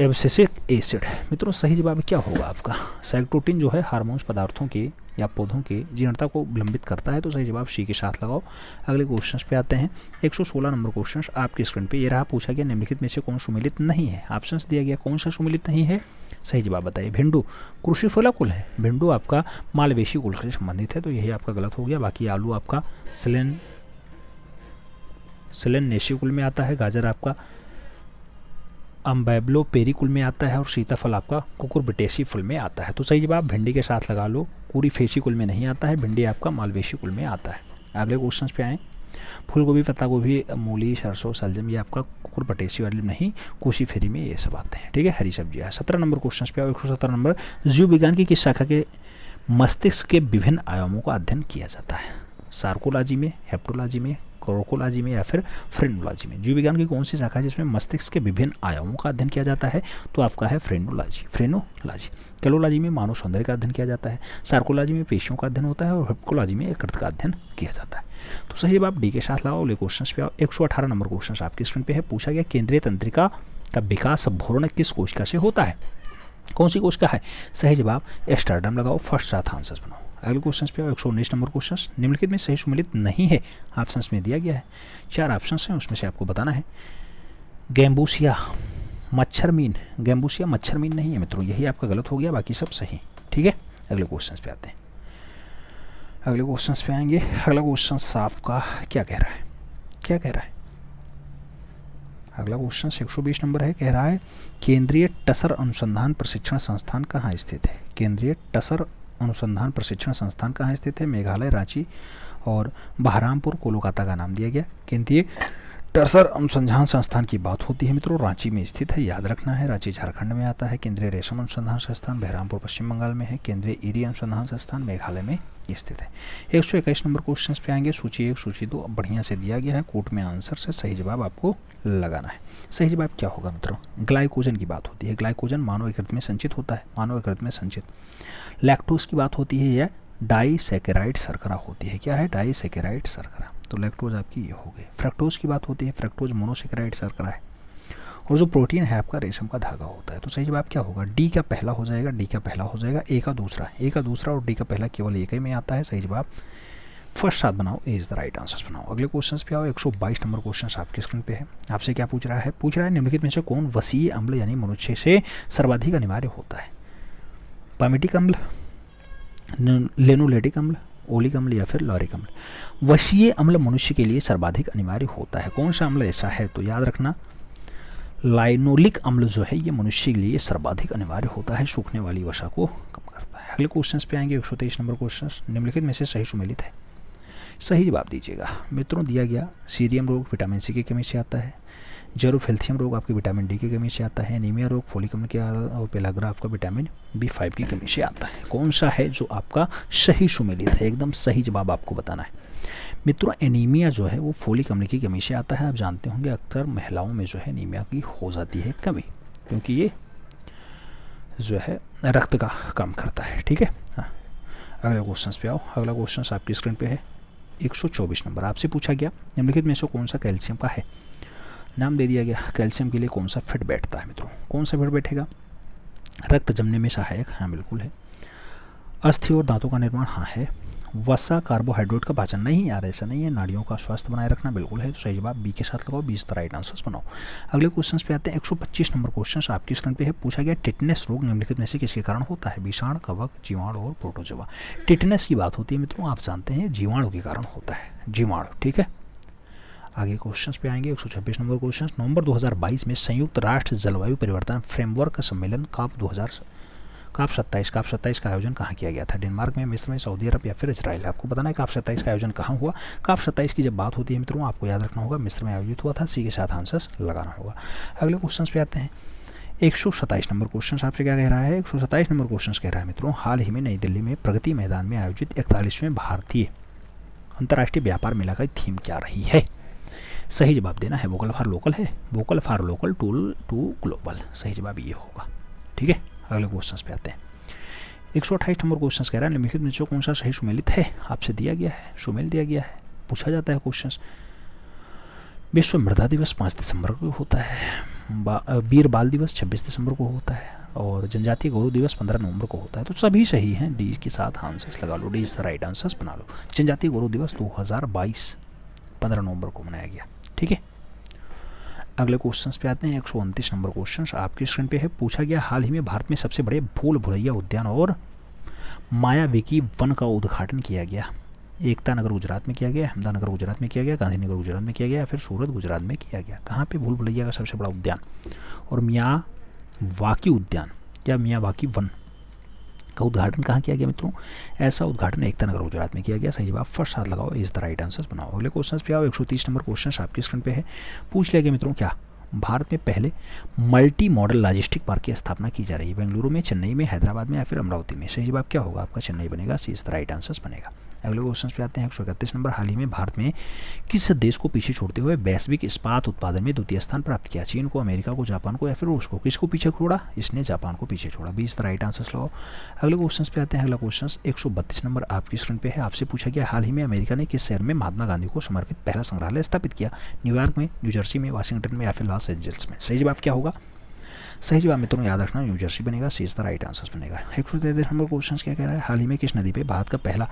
एब्सिसिक एसिड। मित्रों सही जवाब क्या होगा आपका? साइटोकिन जो है हार्मोन्स पदार्थों के या पौधों के जीर्णता को विलंबित करता है। तो सही जवाब सी के साथ लगाओ। अगले क्वेश्चन पे आते हैं। 116 नंबर क्वेश्चन आपकी स्क्रीन पे ये रहा। पूछा गया निम्नलिखित में से कौन सुमेलित नहीं है? ऑप्शंस दिया गया, कौन सा सुमेलित नहीं है? सही जवाब बताइए। भिंडू क्रुशिफेरा कुल है। भिंडू आपका मालवेशी कुल से संबंधित है, तो यही आपका गलत हो गया। बाकी आलू आपका सिलेनेसी कुल में आता है। गाजर आपका अम्बैब्लो पेरी कुल में आता है और सीताफल आपका कुकुरबिटेसी फुल में आता है। तो सही जवाब भिंडी के साथ लगा लो। कुरीफेसी कुल में नहीं आता है। भिंडी आपका मालवेशी कुल में आता है। अगले क्वेश्चन पे आएँ। फूलगोभी, पत्ता गोभी, मूली, सरसों, सलजम ये आपका कुकुरबिटेसी वाली नहीं, कोशी फेरी में ये सब आते हैं। ठीक है, हरी सब्जियाँ। 17 नंबर क्वेश्चन पे आओ। 117 नंबर। जीव विज्ञान की किस शाखा के मस्तिष्क के विभिन्न आयामों का अध्ययन किया जाता है? सार्कोलॉजी में, हेप्टोलॉजी में, क्रोकोलॉजी में या फिर फ्रेनोलॉजी में? जीव विज्ञान की कौन सी शाखा है जिसमें मस्तिष्क के विभिन्न आयामों का अध्ययन किया जाता है? तो आपका है फ्रेनोलॉजी। कैलोलॉजी में मानव सौंदर्य का अध्ययन किया जाता है। सार्कोलॉजी में पेशियों का अध्ययन होता है और हेप्टोलॉजी में यकृत का अध्ययन किया जाता है। तो सही जवाब डी के साथ लगाओ। अगले क्वेश्चन पे आओ। 118 नंबर क्वेश्चन आपकी स्क्रीन पे है। पूछा गया केंद्रीय तंत्रिका का विकास भ्रूण किस कोशिका से होता है? कौन सी कोशिका है? सही जवाब एस्ट्राडम लगाओ। फर्स्ट साथ आंसर्स बनाओ। अगले क्वेश्चन पे 119 नंबर क्वेश्चन निम्नलिखित में सही सुमेलित नहीं है। ऑप्शंस में दिया गया है 4 ऑप्शंस हैं, उसमें से आपको बताना है। गैम्बूसिया मच्छरमीन, गैम्बूसिया मच्छरमीन नहीं है मित्रों, यही आपका गलत हो गया, बाकी सब सही। ठीक है, अगले क्वेश्चन पे आते हैं। अगले क्वेश्चन पे आएंगे। अगला क्वेश्चन साफ का क्या कह रहा है? क्या कह रहा है? अगला क्वेश्चन 120 नंबर है। कह रहा है केंद्रीय टसर अनुसंधान प्रशिक्षण संस्थान कहाँ स्थित है? केंद्रीय टसर अनुसंधान प्रशिक्षण संस्थान कहाँ स्थित है? मेघालय, रांची और बहरामपुर, कोलकाता का नाम दिया गया। केंद्रीय टसर अनुसंधान संस्थान की बात होती है मित्रों, रांची में स्थित है, याद रखना है। रांची झारखंड में आता है। केंद्रीय रेशम अनुसंधान संस्थान बहरामपुर पश्चिम बंगाल में है। केंद्रीय ईरी अनुसंधान संस्थान मेघालय में स्थित है। 121 नंबर क्वेश्चन पे आएंगे। सूची 1 सूची 2 बढ़िया से दिया गया है, कोट में आंसर से सही जवाब आपको लगाना है। सही जवाब क्या होगा मित्रों? ग्लाइकोजन की बात होती है। ग्लाइकोजन मानव यकृत में संचित होता है, मानव यकृत में संचित। लैक्टोज की बात होती है या डाइसैकेराइड शर्करा होती है। क्या है? डाइसैकेराइड शर्करा। तो लैक्टोज आपकी ये हो गई। फ्रक्टोज की बात होती है, फ्रक्टोज मोनोसैकेराइड शर्करा है। और जो प्रोटीन है आपका रेशम का धागा होता है। तो सही जवाब क्या होगा, डी का पहला हो जाएगा, डी का पहला हो जाएगा, ए का दूसरा और डी का पहला केवल एक ही में आता है। सही जवाब फर्स्ट साथ बनाओ, ए इज द राइट आंसर बनाओ। अगले क्वेश्चन पे आओ। 122 नंबर क्वेश्चन आपके स्क्रीन पे है। आपसे क्या पूछ रहा है निम्नलिखित में से कौन वसीय अम्ल यानी मनुष्य से सर्वाधिक अनिवार्य होता है। पामिटिक अम्ल, लेनोलेटिक अम्ल, ओलिक अम्ल या फिर लॉरिक अम्ल। वसीय अम्ल मनुष्य के लिए सर्वाधिक अनिवार्य होता है, कौन सा अम्ल ऐसा है, तो याद रखना लाइनोलिक अम्ल जो है ये मनुष्य के लिए सर्वाधिक अनिवार्य होता है, सूखने वाली वसा को कम करता है। अगले क्वेश्चन पे आएंगे। 123 नंबर क्वेश्चन, निम्नलिखित में से सही सुमेलित है। सही जवाब दीजिएगा। मित्रों दिया गया सीरियम रोग विटामिन सी की कमी से आता है, जेरोफेल्थियम रोग आपके विटामिन डी की कमी से आता है, एनीमिया रोग फोलिक अम्ल के और पेलाग्रा आपका विटामिन B5 की कमी से आता है। कौन सा है जो आपका सही सुमेलित है, एकदम सही जवाब आपको बताना है। मित्रों एनीमिया जो है वो फोलिक अम्ल की कमी से आता है। आप जानते होंगे अक्सर महिलाओं में जो है एनीमिया की हो जाती है कमी, क्योंकि ये जो है रक्त का कम करता है। ठीक है, हाँ। अगले क्वेश्चन पे आओ। अगला क्वेश्चन आपकी स्क्रीन पे है। 124 नंबर आपसे पूछा गया निम्नलिखित में से कौन सा कैल्शियम का है। नाम दे दिया गया कैल्शियम के लिए कौन सा फिट बैठता है। मित्रों कौन सा फिट बैठेगा, रक्त जमने में सहायक, हाँ बिल्कुल है। अस्थि और दांतों का निर्माण, हाँ है। वसा कार्बोहाइड्रेट का पाचन, नहीं यार ऐसा नहीं है। नाड़ियों का स्वास्थ्य बनाए रखना, बिल्कुल है। तो सही जवाब बी के साथ लगाओ, 20 राइट आंसर्स बनाओ। अगले क्वेश्चन पे आते हैं। 125 नंबर क्वेश्चन आपकी स्क्रीन पे है। पूछा गया टिटनेस रोग निम्नलिखित में से किसके कारण होता है। विषाणु, कवक, जीवाणु और प्रोटोजोआ। टिटनेस की बात होती है मित्रों, आप जानते हैं जीवाणु के कारण होता है, जीवाणु। ठीक है, आगे क्वेश्चन पे आएंगे। 126 नंबर क्वेश्चन, नवंबर 2022 में संयुक्त राष्ट्र जलवायु परिवर्तन फ्रेमवर्क सम्मेलन काप 27 का आयोजन कहाँ किया गया था। डेनमार्क में, मिस्र में, सऊदी अरब या फिर इजराइल। आपको बताना है काप 27 का आयोजन कहाँ हुआ। काप 27 की जब बात होती है मित्रों आपको याद रखना होगा मिस्र में आयोजित हुआ था। सी के साथ आंसर्स लगाना होगा। अगले क्वेश्चन पे आते हैं। 127 नंबर क्वेश्चन आपसे क्या कह रहा है। 127 नंबर क्वेश्चन कह रहा है मित्रों, हाल ही में नई दिल्ली में प्रगति मैदान में आयोजित 41वें भारतीय अंतर्राष्ट्रीय व्यापार मेला का थीम क्या रही है। सही जवाब देना है वोकल फॉर लोकल है, vocal for local to global. सही जवाब ये होगा। ठीक है, अगले क्वेश्चन पे आते हैं। 128 नंबर क्वेश्चन कह रहा है निम्नलिखित में से कौन सा सही सुमेलित है। आपसे दिया गया है, सुमेल दिया गया है, पूछा जाता है क्वेश्चन। विश्व मृदा दिवस 5 दिसंबर को होता है, वीर बाल दिवस 26 दिसंबर को होता है और जनजातीय गौरव दिवस 15 नवंबर को होता है। तो सभी सही हैं, डी के साथ आंसर्स लगा लो, D is the right answers बना लो। जनजातीय गौरव दिवस 2022 15 नवंबर को मनाया गया। ठीक है, अगले क्वेश्चन पे आते हैं। 129 नंबर क्वेश्चन आपकी स्क्रीन पे है। पूछा गया हाल ही में भारत में सबसे बड़े भूल भुलैया उद्यान और मायाविकी वन का उद्घाटन किया गया। एकता नगर गुजरात में किया गया, अहमदानगर गुजरात में किया गया, गांधीनगर गुजरात में किया गया या फिर सूरत गुजरात में किया गया। कहाँ पे भूल भुलैया का सबसे बड़ा उद्यान और मियावाकी उद्यान या मियावाकी वन का उद्घाटन कहाँ किया गया मित्रों। ऐसा उद्घाटन एकता नगर गुजरात में किया गया। सही जवाब फर्स्ट साथ लगाओ, इज द राइट आंसर्स बनाओ। अगले क्वेश्चन पे आओ। 130 नंबर क्वेश्चन आपकी स्क्रीन पे है। पूछ लिया गया मित्रों क्या भारत में पहले मल्टी मॉडल लॉजिस्टिक पार्क की स्थापना की जा रही है। बेंगलुरु में, चेन्नई में, हैदराबाद में या फिर अमरावती में। सही जवाब क्या होगा आपका, चेन्नई बनेगा। सी इज द राइट आंसर्स बनेगा। अगले क्वेश्चन पे आते हैं। 131 नंबर, हाल ही में भारत में किस देश को पीछे छोड़ते हुए वैश्विक इस्पात उत्पादन में द्वितीय स्थान प्राप्त किया। चीन को, अमेरिका को, जापान को या फिर रूस को। किसको पीछे छोड़ा, इसने जापान को पीछे छोड़ा। 20 राइट आंसर्स लगाओ। अगले क्वेश्चन पे आते हैं। अगला क्वेश्चन 132 नंबर आपकी स्क्रीन पे है। आपसे पूछा गया हाल ही में अमेरिका ने किस शहर में महात्मा गांधी को समर्पित पहला संग्रहालय स्थापित किया। न्यूयॉर्क में, न्यूजर्सी में, वाशिंगटन में या फिर लॉस एंजल्स में। सही जवाब क्या होगा, सही जवाब मित्रों याद रखना न्यूजर्सी बनेगा। सी इज द राइट आंसर्स बनेगा। 133 नंबर क्वेश्चन क्या कह रहा है। हाल ही में किस नदी पे भारत का पहला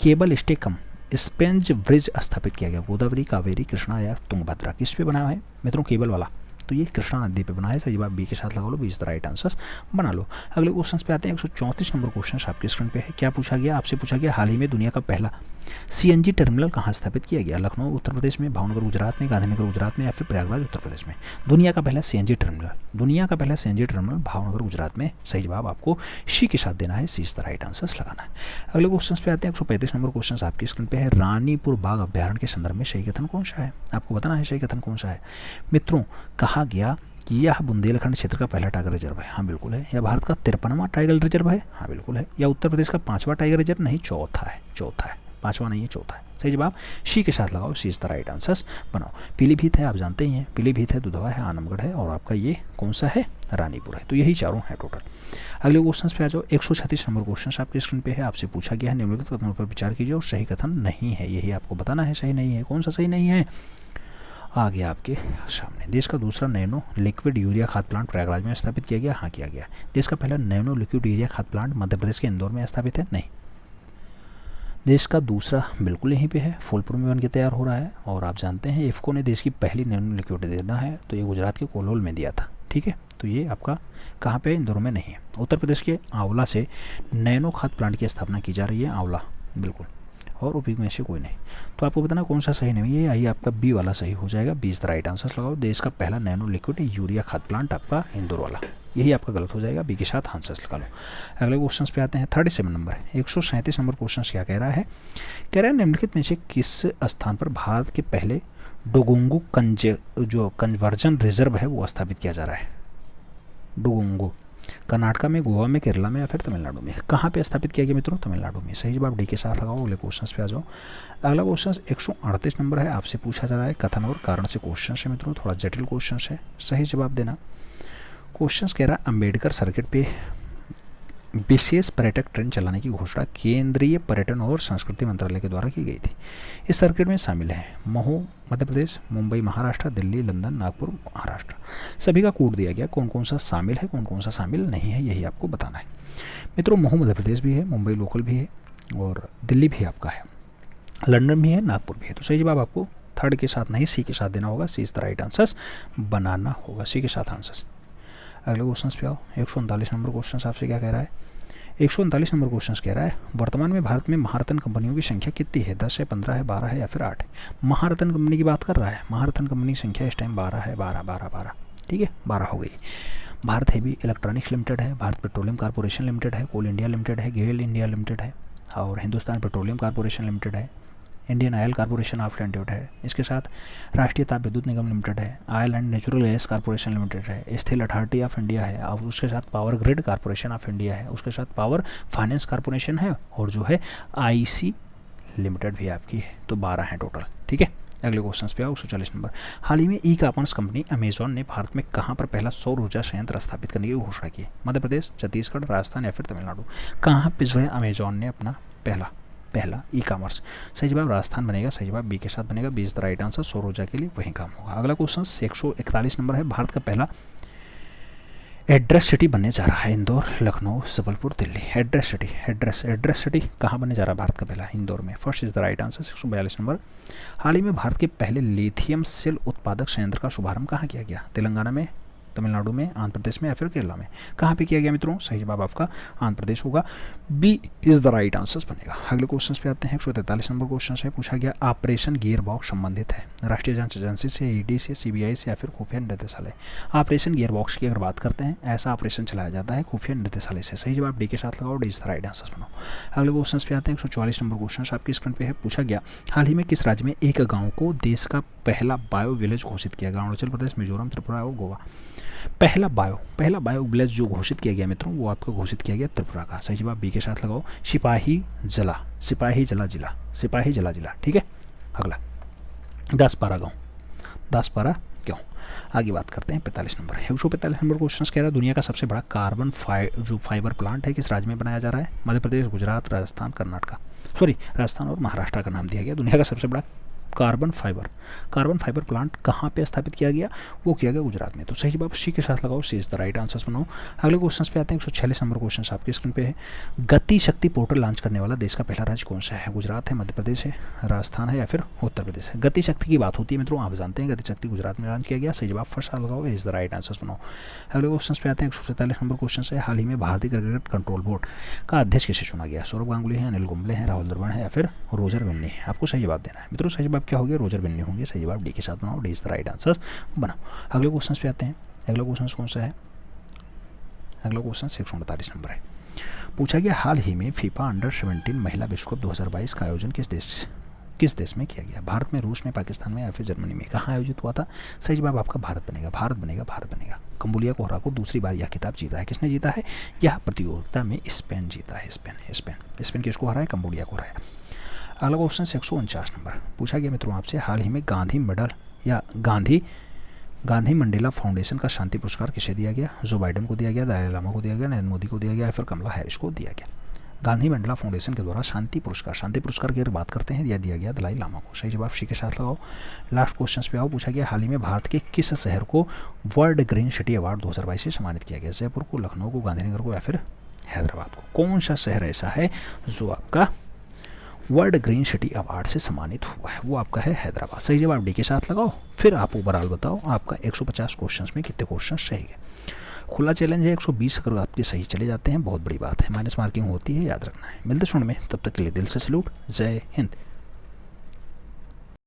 केबल स्टे कम स्पेंज ब्रिज स्थापित किया गया। गोदावरी, कावेरी, कृष्णा या तुंगभद्रा। किस पे बना है मित्रों केबल वाला, तो ये कृष्णा नदी पे बना है। सही जवाब बी के साथ लगा लो, 20 द राइट आंसर्स बना लो। अगले क्वेश्चन पे आते हैं। 134 नंबर क्वेश्चन आपके स्क्रीन पे है। क्या पूछा गया, आपसे पूछा गया हाल ही में दुनिया का पहला CNG टर्मिनल कहाँ स्थापित किया गया। लखनऊ उत्तर प्रदेश में, भावनगर गुजरात में, गांधीनगर गुजरात में या फिर प्रयागराज उत्तर प्रदेश में। दुनिया का पहला CNG टर्मिनल, दुनिया का पहला CNG टर्मिनल भावनगर गुजरात में। सही जवाब आपको सी के साथ देना है, सी इज द राइट आंसर्स लगाना है। अगले क्वेश्चन पे आते हैं। 135 नंबर क्वेश्चन आपकी स्क्रीन पे है। रानीपुर बाघ अभ्यारण्य के संदर्भ में सही कथन कौन सा है। आपको बताना है सही कथन कौन सा है। मित्रों कहा गया कि यह बुंदेलखंड क्षेत्र का पहला टाइगर रिजर्व है। हाँ बिल्कुल है। या भारत का 53वां टाइगर रिजर्व है। हाँ बिल्कुल है। या उत्तर प्रदेश का 5वां टाइगर रिजर्व, नहीं चौथा है, 5वां नहीं है, चौथा है। सही जवाब सी के साथ लगाओ, सी इज द राइट आंसर्स बनाओ। पीलीभीत है, आप जानते ही हैं, पीलीभीत है, दुधवा है, आनंदगढ़ है और आपका ये कौन सा है, रानीपुर है। तो यही चारों हैं टोटल। अगले क्वेश्चन पे आ जाओ। 136 नंबर क्वेश्चन आपके स्क्रीन पे है। आपसे पूछा गया है निम्नलिखित कथनों पर विचार कीजिए और सही कथन नहीं है, यही आपको बताना है सही नहीं है। कौन सा सही नहीं है, आ गया आपके सामने। देश का दूसरा नैनो लिक्विड यूरिया खाद प्लांट प्रयागराज में स्थापित किया गया, हाँ किया गया। देश का पहला नैनो लिक्विड यूरिया खाद प्लांट मध्य प्रदेश के इंदौर में स्थापित है, नहीं। देश का दूसरा बिल्कुल यहीं पे है, फूलपुर में बन के तैयार हो रहा है। और आप जानते हैं इफ़को ने देश की पहली नैनो लिक्विड देना है तो ये गुजरात के कोलोल में दिया था, ठीक है। तो ये आपका कहाँ पे, इंदौर में नहीं है। उत्तर प्रदेश के आंवला से नैनो खाद प्लांट की स्थापना की जा रही है, आंवला बिल्कुल, और उपयोग में से कोई नहीं। तो आपको बताना कौन सा सही नहीं है, ये आइए आपका बी वाला सही हो जाएगा। 20 राइट आंसर लगाओ। देश का पहला नैनो लिक्विड यूरिया खाद प्लांट आपका इंदौर वाला, यही आपका गलत हो जाएगा, बी के साथ आंसर्स लगा लो। अगले क्वेश्चन पे आते हैं। 37 नंबर 137 नंबर क्वेश्चन क्या कह रहा है, कह रहा है निम्नलिखित में से किस स्थान पर भारत के पहले डोगोंगू जो कन्वर्जन रिजर्व है वो स्थापित किया जा रहा है। डोगोंगू कर्नाटका में, गोवा में, केरला में या फिर तमिलनाडु में, कहाँ पे स्थापित किया गया मित्रों, तमिलनाडु में। सही जवाब डी के साथ लगाओ। अगले क्वेश्चन पे आ जाओ। अगला क्वेश्चन 138 नंबर है, आपसे पूछा जा रहा है कथन और कारण से क्वेश्चन है मित्रों, थोड़ा जटिल क्वेश्चन है, सही जवाब देना। क्वेश्चन कह रहा है अम्बेडकर सर्किट पे विशेष पर्यटक ट्रेन चलाने की घोषणा केंद्रीय पर्यटन और संस्कृति मंत्रालय के द्वारा की गई थी। इस सर्किट में शामिल हैं महू मध्य प्रदेश, मुंबई महाराष्ट्र, दिल्ली, लंदन, नागपुर महाराष्ट्र। सभी का कोड दिया गया, कौन कौन सा शामिल है, कौन कौन सा शामिल नहीं है, यही आपको बताना है मित्रों। महू मध्य प्रदेश भी है, मुंबई लोकल भी है और दिल्ली भी आपका है, लंदन भी है, नागपुर भी है। तो सही जवाब आपको थर्ड के साथ नहीं सी के साथ देना होगा, सी इज द राइट आंसर बनाना होगा, सी के साथ आंसर। अगले क्वेश्चन पे आओ। 139 नंबर क्वेश्चन आपसे क्या कह रहा है, 139 नंबर क्वेश्चन कह रहा है वर्तमान में भारत में महारत्न कंपनियों की संख्या कितनी है, 10 है, 15 है, 12 है या फिर 8 है। महारत्न कंपनी की बात कर रहा है, महारत्न कंपनी की संख्या इस टाइम 12 है, 12, ठीक है, 12 हो गई। भारत हेवी इलेक्ट्रॉनिक्स लिमिटेड है, भारत पेट्रोलियम कॉर्पोरेशन लिमिटेड है, कोल इंडिया लिमिटेड है, गेल इंडिया लिमिटेड है और हिंदुस्तान पेट्रोलियम कॉर्पोरेशन लिमिटेड है, Indian oil corporation of limited है, इसके साथ राष्ट्रीय ताप विद्युत निगम लिमिटेड है, oil and natural gas corporation limited है, स्टील अथॉरिटी ऑफ इंडिया है और उसके साथ power grid corporation of India है, उसके साथ पावर फाइनेंस कॉर्पोरेशन है और जो है आईसी लिमिटेड भी आपकी है। तो 12 हैं टोटल, ठीक है। अगले क्वेश्चन पे आओ। 140 नंबर, हाल ही में ई कॉमर्स कंपनी अमेजॉन ने भारत में कहाँ पर पहला सौर ऊर्जा संयंत्र स्थापित करने की घोषणा की है, मध्य प्रदेश, छत्तीसगढ़, राजस्थान या फिर तमिलनाडु। कहाँ पे जो है अमेजॉन ने अपना पहला ई कॉमर्स, सही जवाब राजस्थान बनेगा, सही जवाब बी के साथ बनेगा, B is the right answer. सौर ऊर्जा के लिए वही काम होगा। अगला क्वेश्चन 141 नंबर है, भारत का पहला एड्रेस सिटी बनने जा रहा है, इंदौर, लखनऊ, जबलपुर, दिल्ली। एड्रेस सिटी कहाँ बनने जा रहा है भारत का पहला, इंदौर में, first is the right answer. 142 नंबर, हाल ही में भारत के पहले लिथियम सेल उत्पादक संयंत्र का शुभारंभ कहाँ किया गया, तेलंगाना में, तमिलनाडु में, आंध्र प्रदेश में या फिर केरला में, कहाँ पे किया गया मित्रों, सही जवाब आपका आंध्र प्रदेश होगा, B is the right answer बनेगा। अगले क्वेश्चन पे आते हैं। 143 नंबर क्वेश्चन है, पूछा गया ऑपरेशन गियर बॉक्स संबंधित है राष्ट्रीय जांच एजेंसी से, ईडी से, सीबीआई से या फिर खुफिया निदेशालय। ऑपरेशन गियर बॉक्स की अगर बात करते हैं, ऐसा ऑपरेशन चलाया जाता है खुफिया निदेशालय से, सही जवाब डी के साथ लगाओ, D is the right answer बनाओ। अगले क्वेश्चन पे आते हैं। 144 नंबर क्वेश्चन आपकी स्क्रीन पे है, पूछा गया हाल ही में किस राज्य में एक गाँव को देश का पहला बायो विलेज घोषित किया गया, अरुणाचल प्रदेश, मिजोरम, त्रिपुरा और गोवा। पहला बायो विलेज जो घोषित किया गया मित्रों, वो आपको घोषित किया गया त्रिपुरा का, सही जवाब बी के साथ लगाओ, सिपाही जला जिला, ठीक है। अगला 10-12 गाँव, 10-12 गाँव। आगे बात करते हैं 45 नंबर। 145 नंबर क्वेश्चन कह रहा है दुनिया का सबसे बड़ा कार्बन फाइबर प्लांट है किस राज्य में बनाया जा रहा है, मध्य प्रदेश, गुजरात, राजस्थान और महाराष्ट्र का नाम दिया गया। दुनिया का सबसे बड़ा कार्बन फाइबर प्लांट कहाँ पे स्थापित किया गया, वो किया गया गुजरात में। तो सही जवाब सी के साथ लगाओ, सी इज द राइट आंसर बनाओ। अगले क्वेश्चन पे आते हैं। 146 नंबर क्वेश्चन आपकी स्क्रीन पे है, गति शक्ति पोर्टल लॉन्च करने वाला देश का पहला राज्य कौन सा है, गुजरात है, मध्य प्रदेश है, राजस्थान है या फिर उत्तर प्रदेश है। गति शक्ति की बात होती है मित्रों, आप जानते हैं गति शक्ति गुजरात में लॉन्च किया गया, सही जवाब फर्स्ट लगाओ, इज द राइट आंसर बनाओ। अगले क्वेश्चन पे आते हैं। 147 नंबर क्वेश्चन है, हाल ही में भारतीय क्रिकेट कंट्रोल बोर्ड का अध्यक्ष किसे चुना गया, सौरभ गांगुली है, अनिल कुंबले है, राहुल द्रविड़ है या फिर रोजर बिन्नी है। आपको सही जवाब देना है मित्रों, सही जवाब क्या हो गया, रोजर बिन्नी होंगे, सही जवाब डी के साथ बनाओ, D is the right answer बनाओ। अगले क्वेश्चन पे आते हैं। अगला क्वेश्चन कौन सा है, अगला क्वेश्चन 148 नंबर है, पूछा गया हाल ही में फीफा अंडर-17 महिला विश्व कप 2022 का आयोजन किस देश में किया गया, भारत में, रूस में, पाकिस्तान में या फिर जर्मनी में, कहाँ आयोजित हुआ था, सही जवाब आपका भारत बनेगा। कंबोडिया को हराकर दूसरी बार यह खिताब जीता है, किसने जीता है, यह प्रतियोगिता में स्पेन जीता है, स्पेन किसको हराया, कंबोडिया को हराया। अगला क्वेश्चन 149 नंबर, पूछा गया मित्रों आपसे हाल ही में गांधी मेडल या गांधी मंडेला फाउंडेशन का शांति पुरस्कार किसे दिया गया, जो बाइडेन को दिया गया, दलाई लामा को दिया गया, नरेंद्र मोदी को दिया गया या फिर कमला हैरिस को दिया गया। गांधी मंडला फाउंडेशन के द्वारा शांति पुरस्कार की अगर बात करते हैं यह दिया गया दलाई लामा को। सही जवाब सी के साथ लगाओ। लास्ट क्वेश्चन पे आओ। पूछा गया हाल ही में भारत के किस शहर को वर्ल्ड ग्रीन सिटी अवार्ड 2022 से सम्मानित किया गया? जयपुर को, लखनऊ को, गांधीनगर को या फिर हैदराबाद को? कौन सा शहर ऐसा है जो आपका वर्ल्ड ग्रीन सिटी अवार्ड से सम्मानित हुआ है? वो आपका है हैदराबाद। सही जवाब डी के साथ लगाओ। फिर आप ओवरऑल बताओ आपका 150 क्वेश्चंस में कितने क्वेश्चन सही है। खुला चैलेंज है 120, अगर आपके सही चले जाते हैं बहुत बड़ी बात है, माइनस मार्किंग होती है, याद रखना है। मिलते सुन में, तब तक के लिए दिल से सैल्यूट। जय हिंद।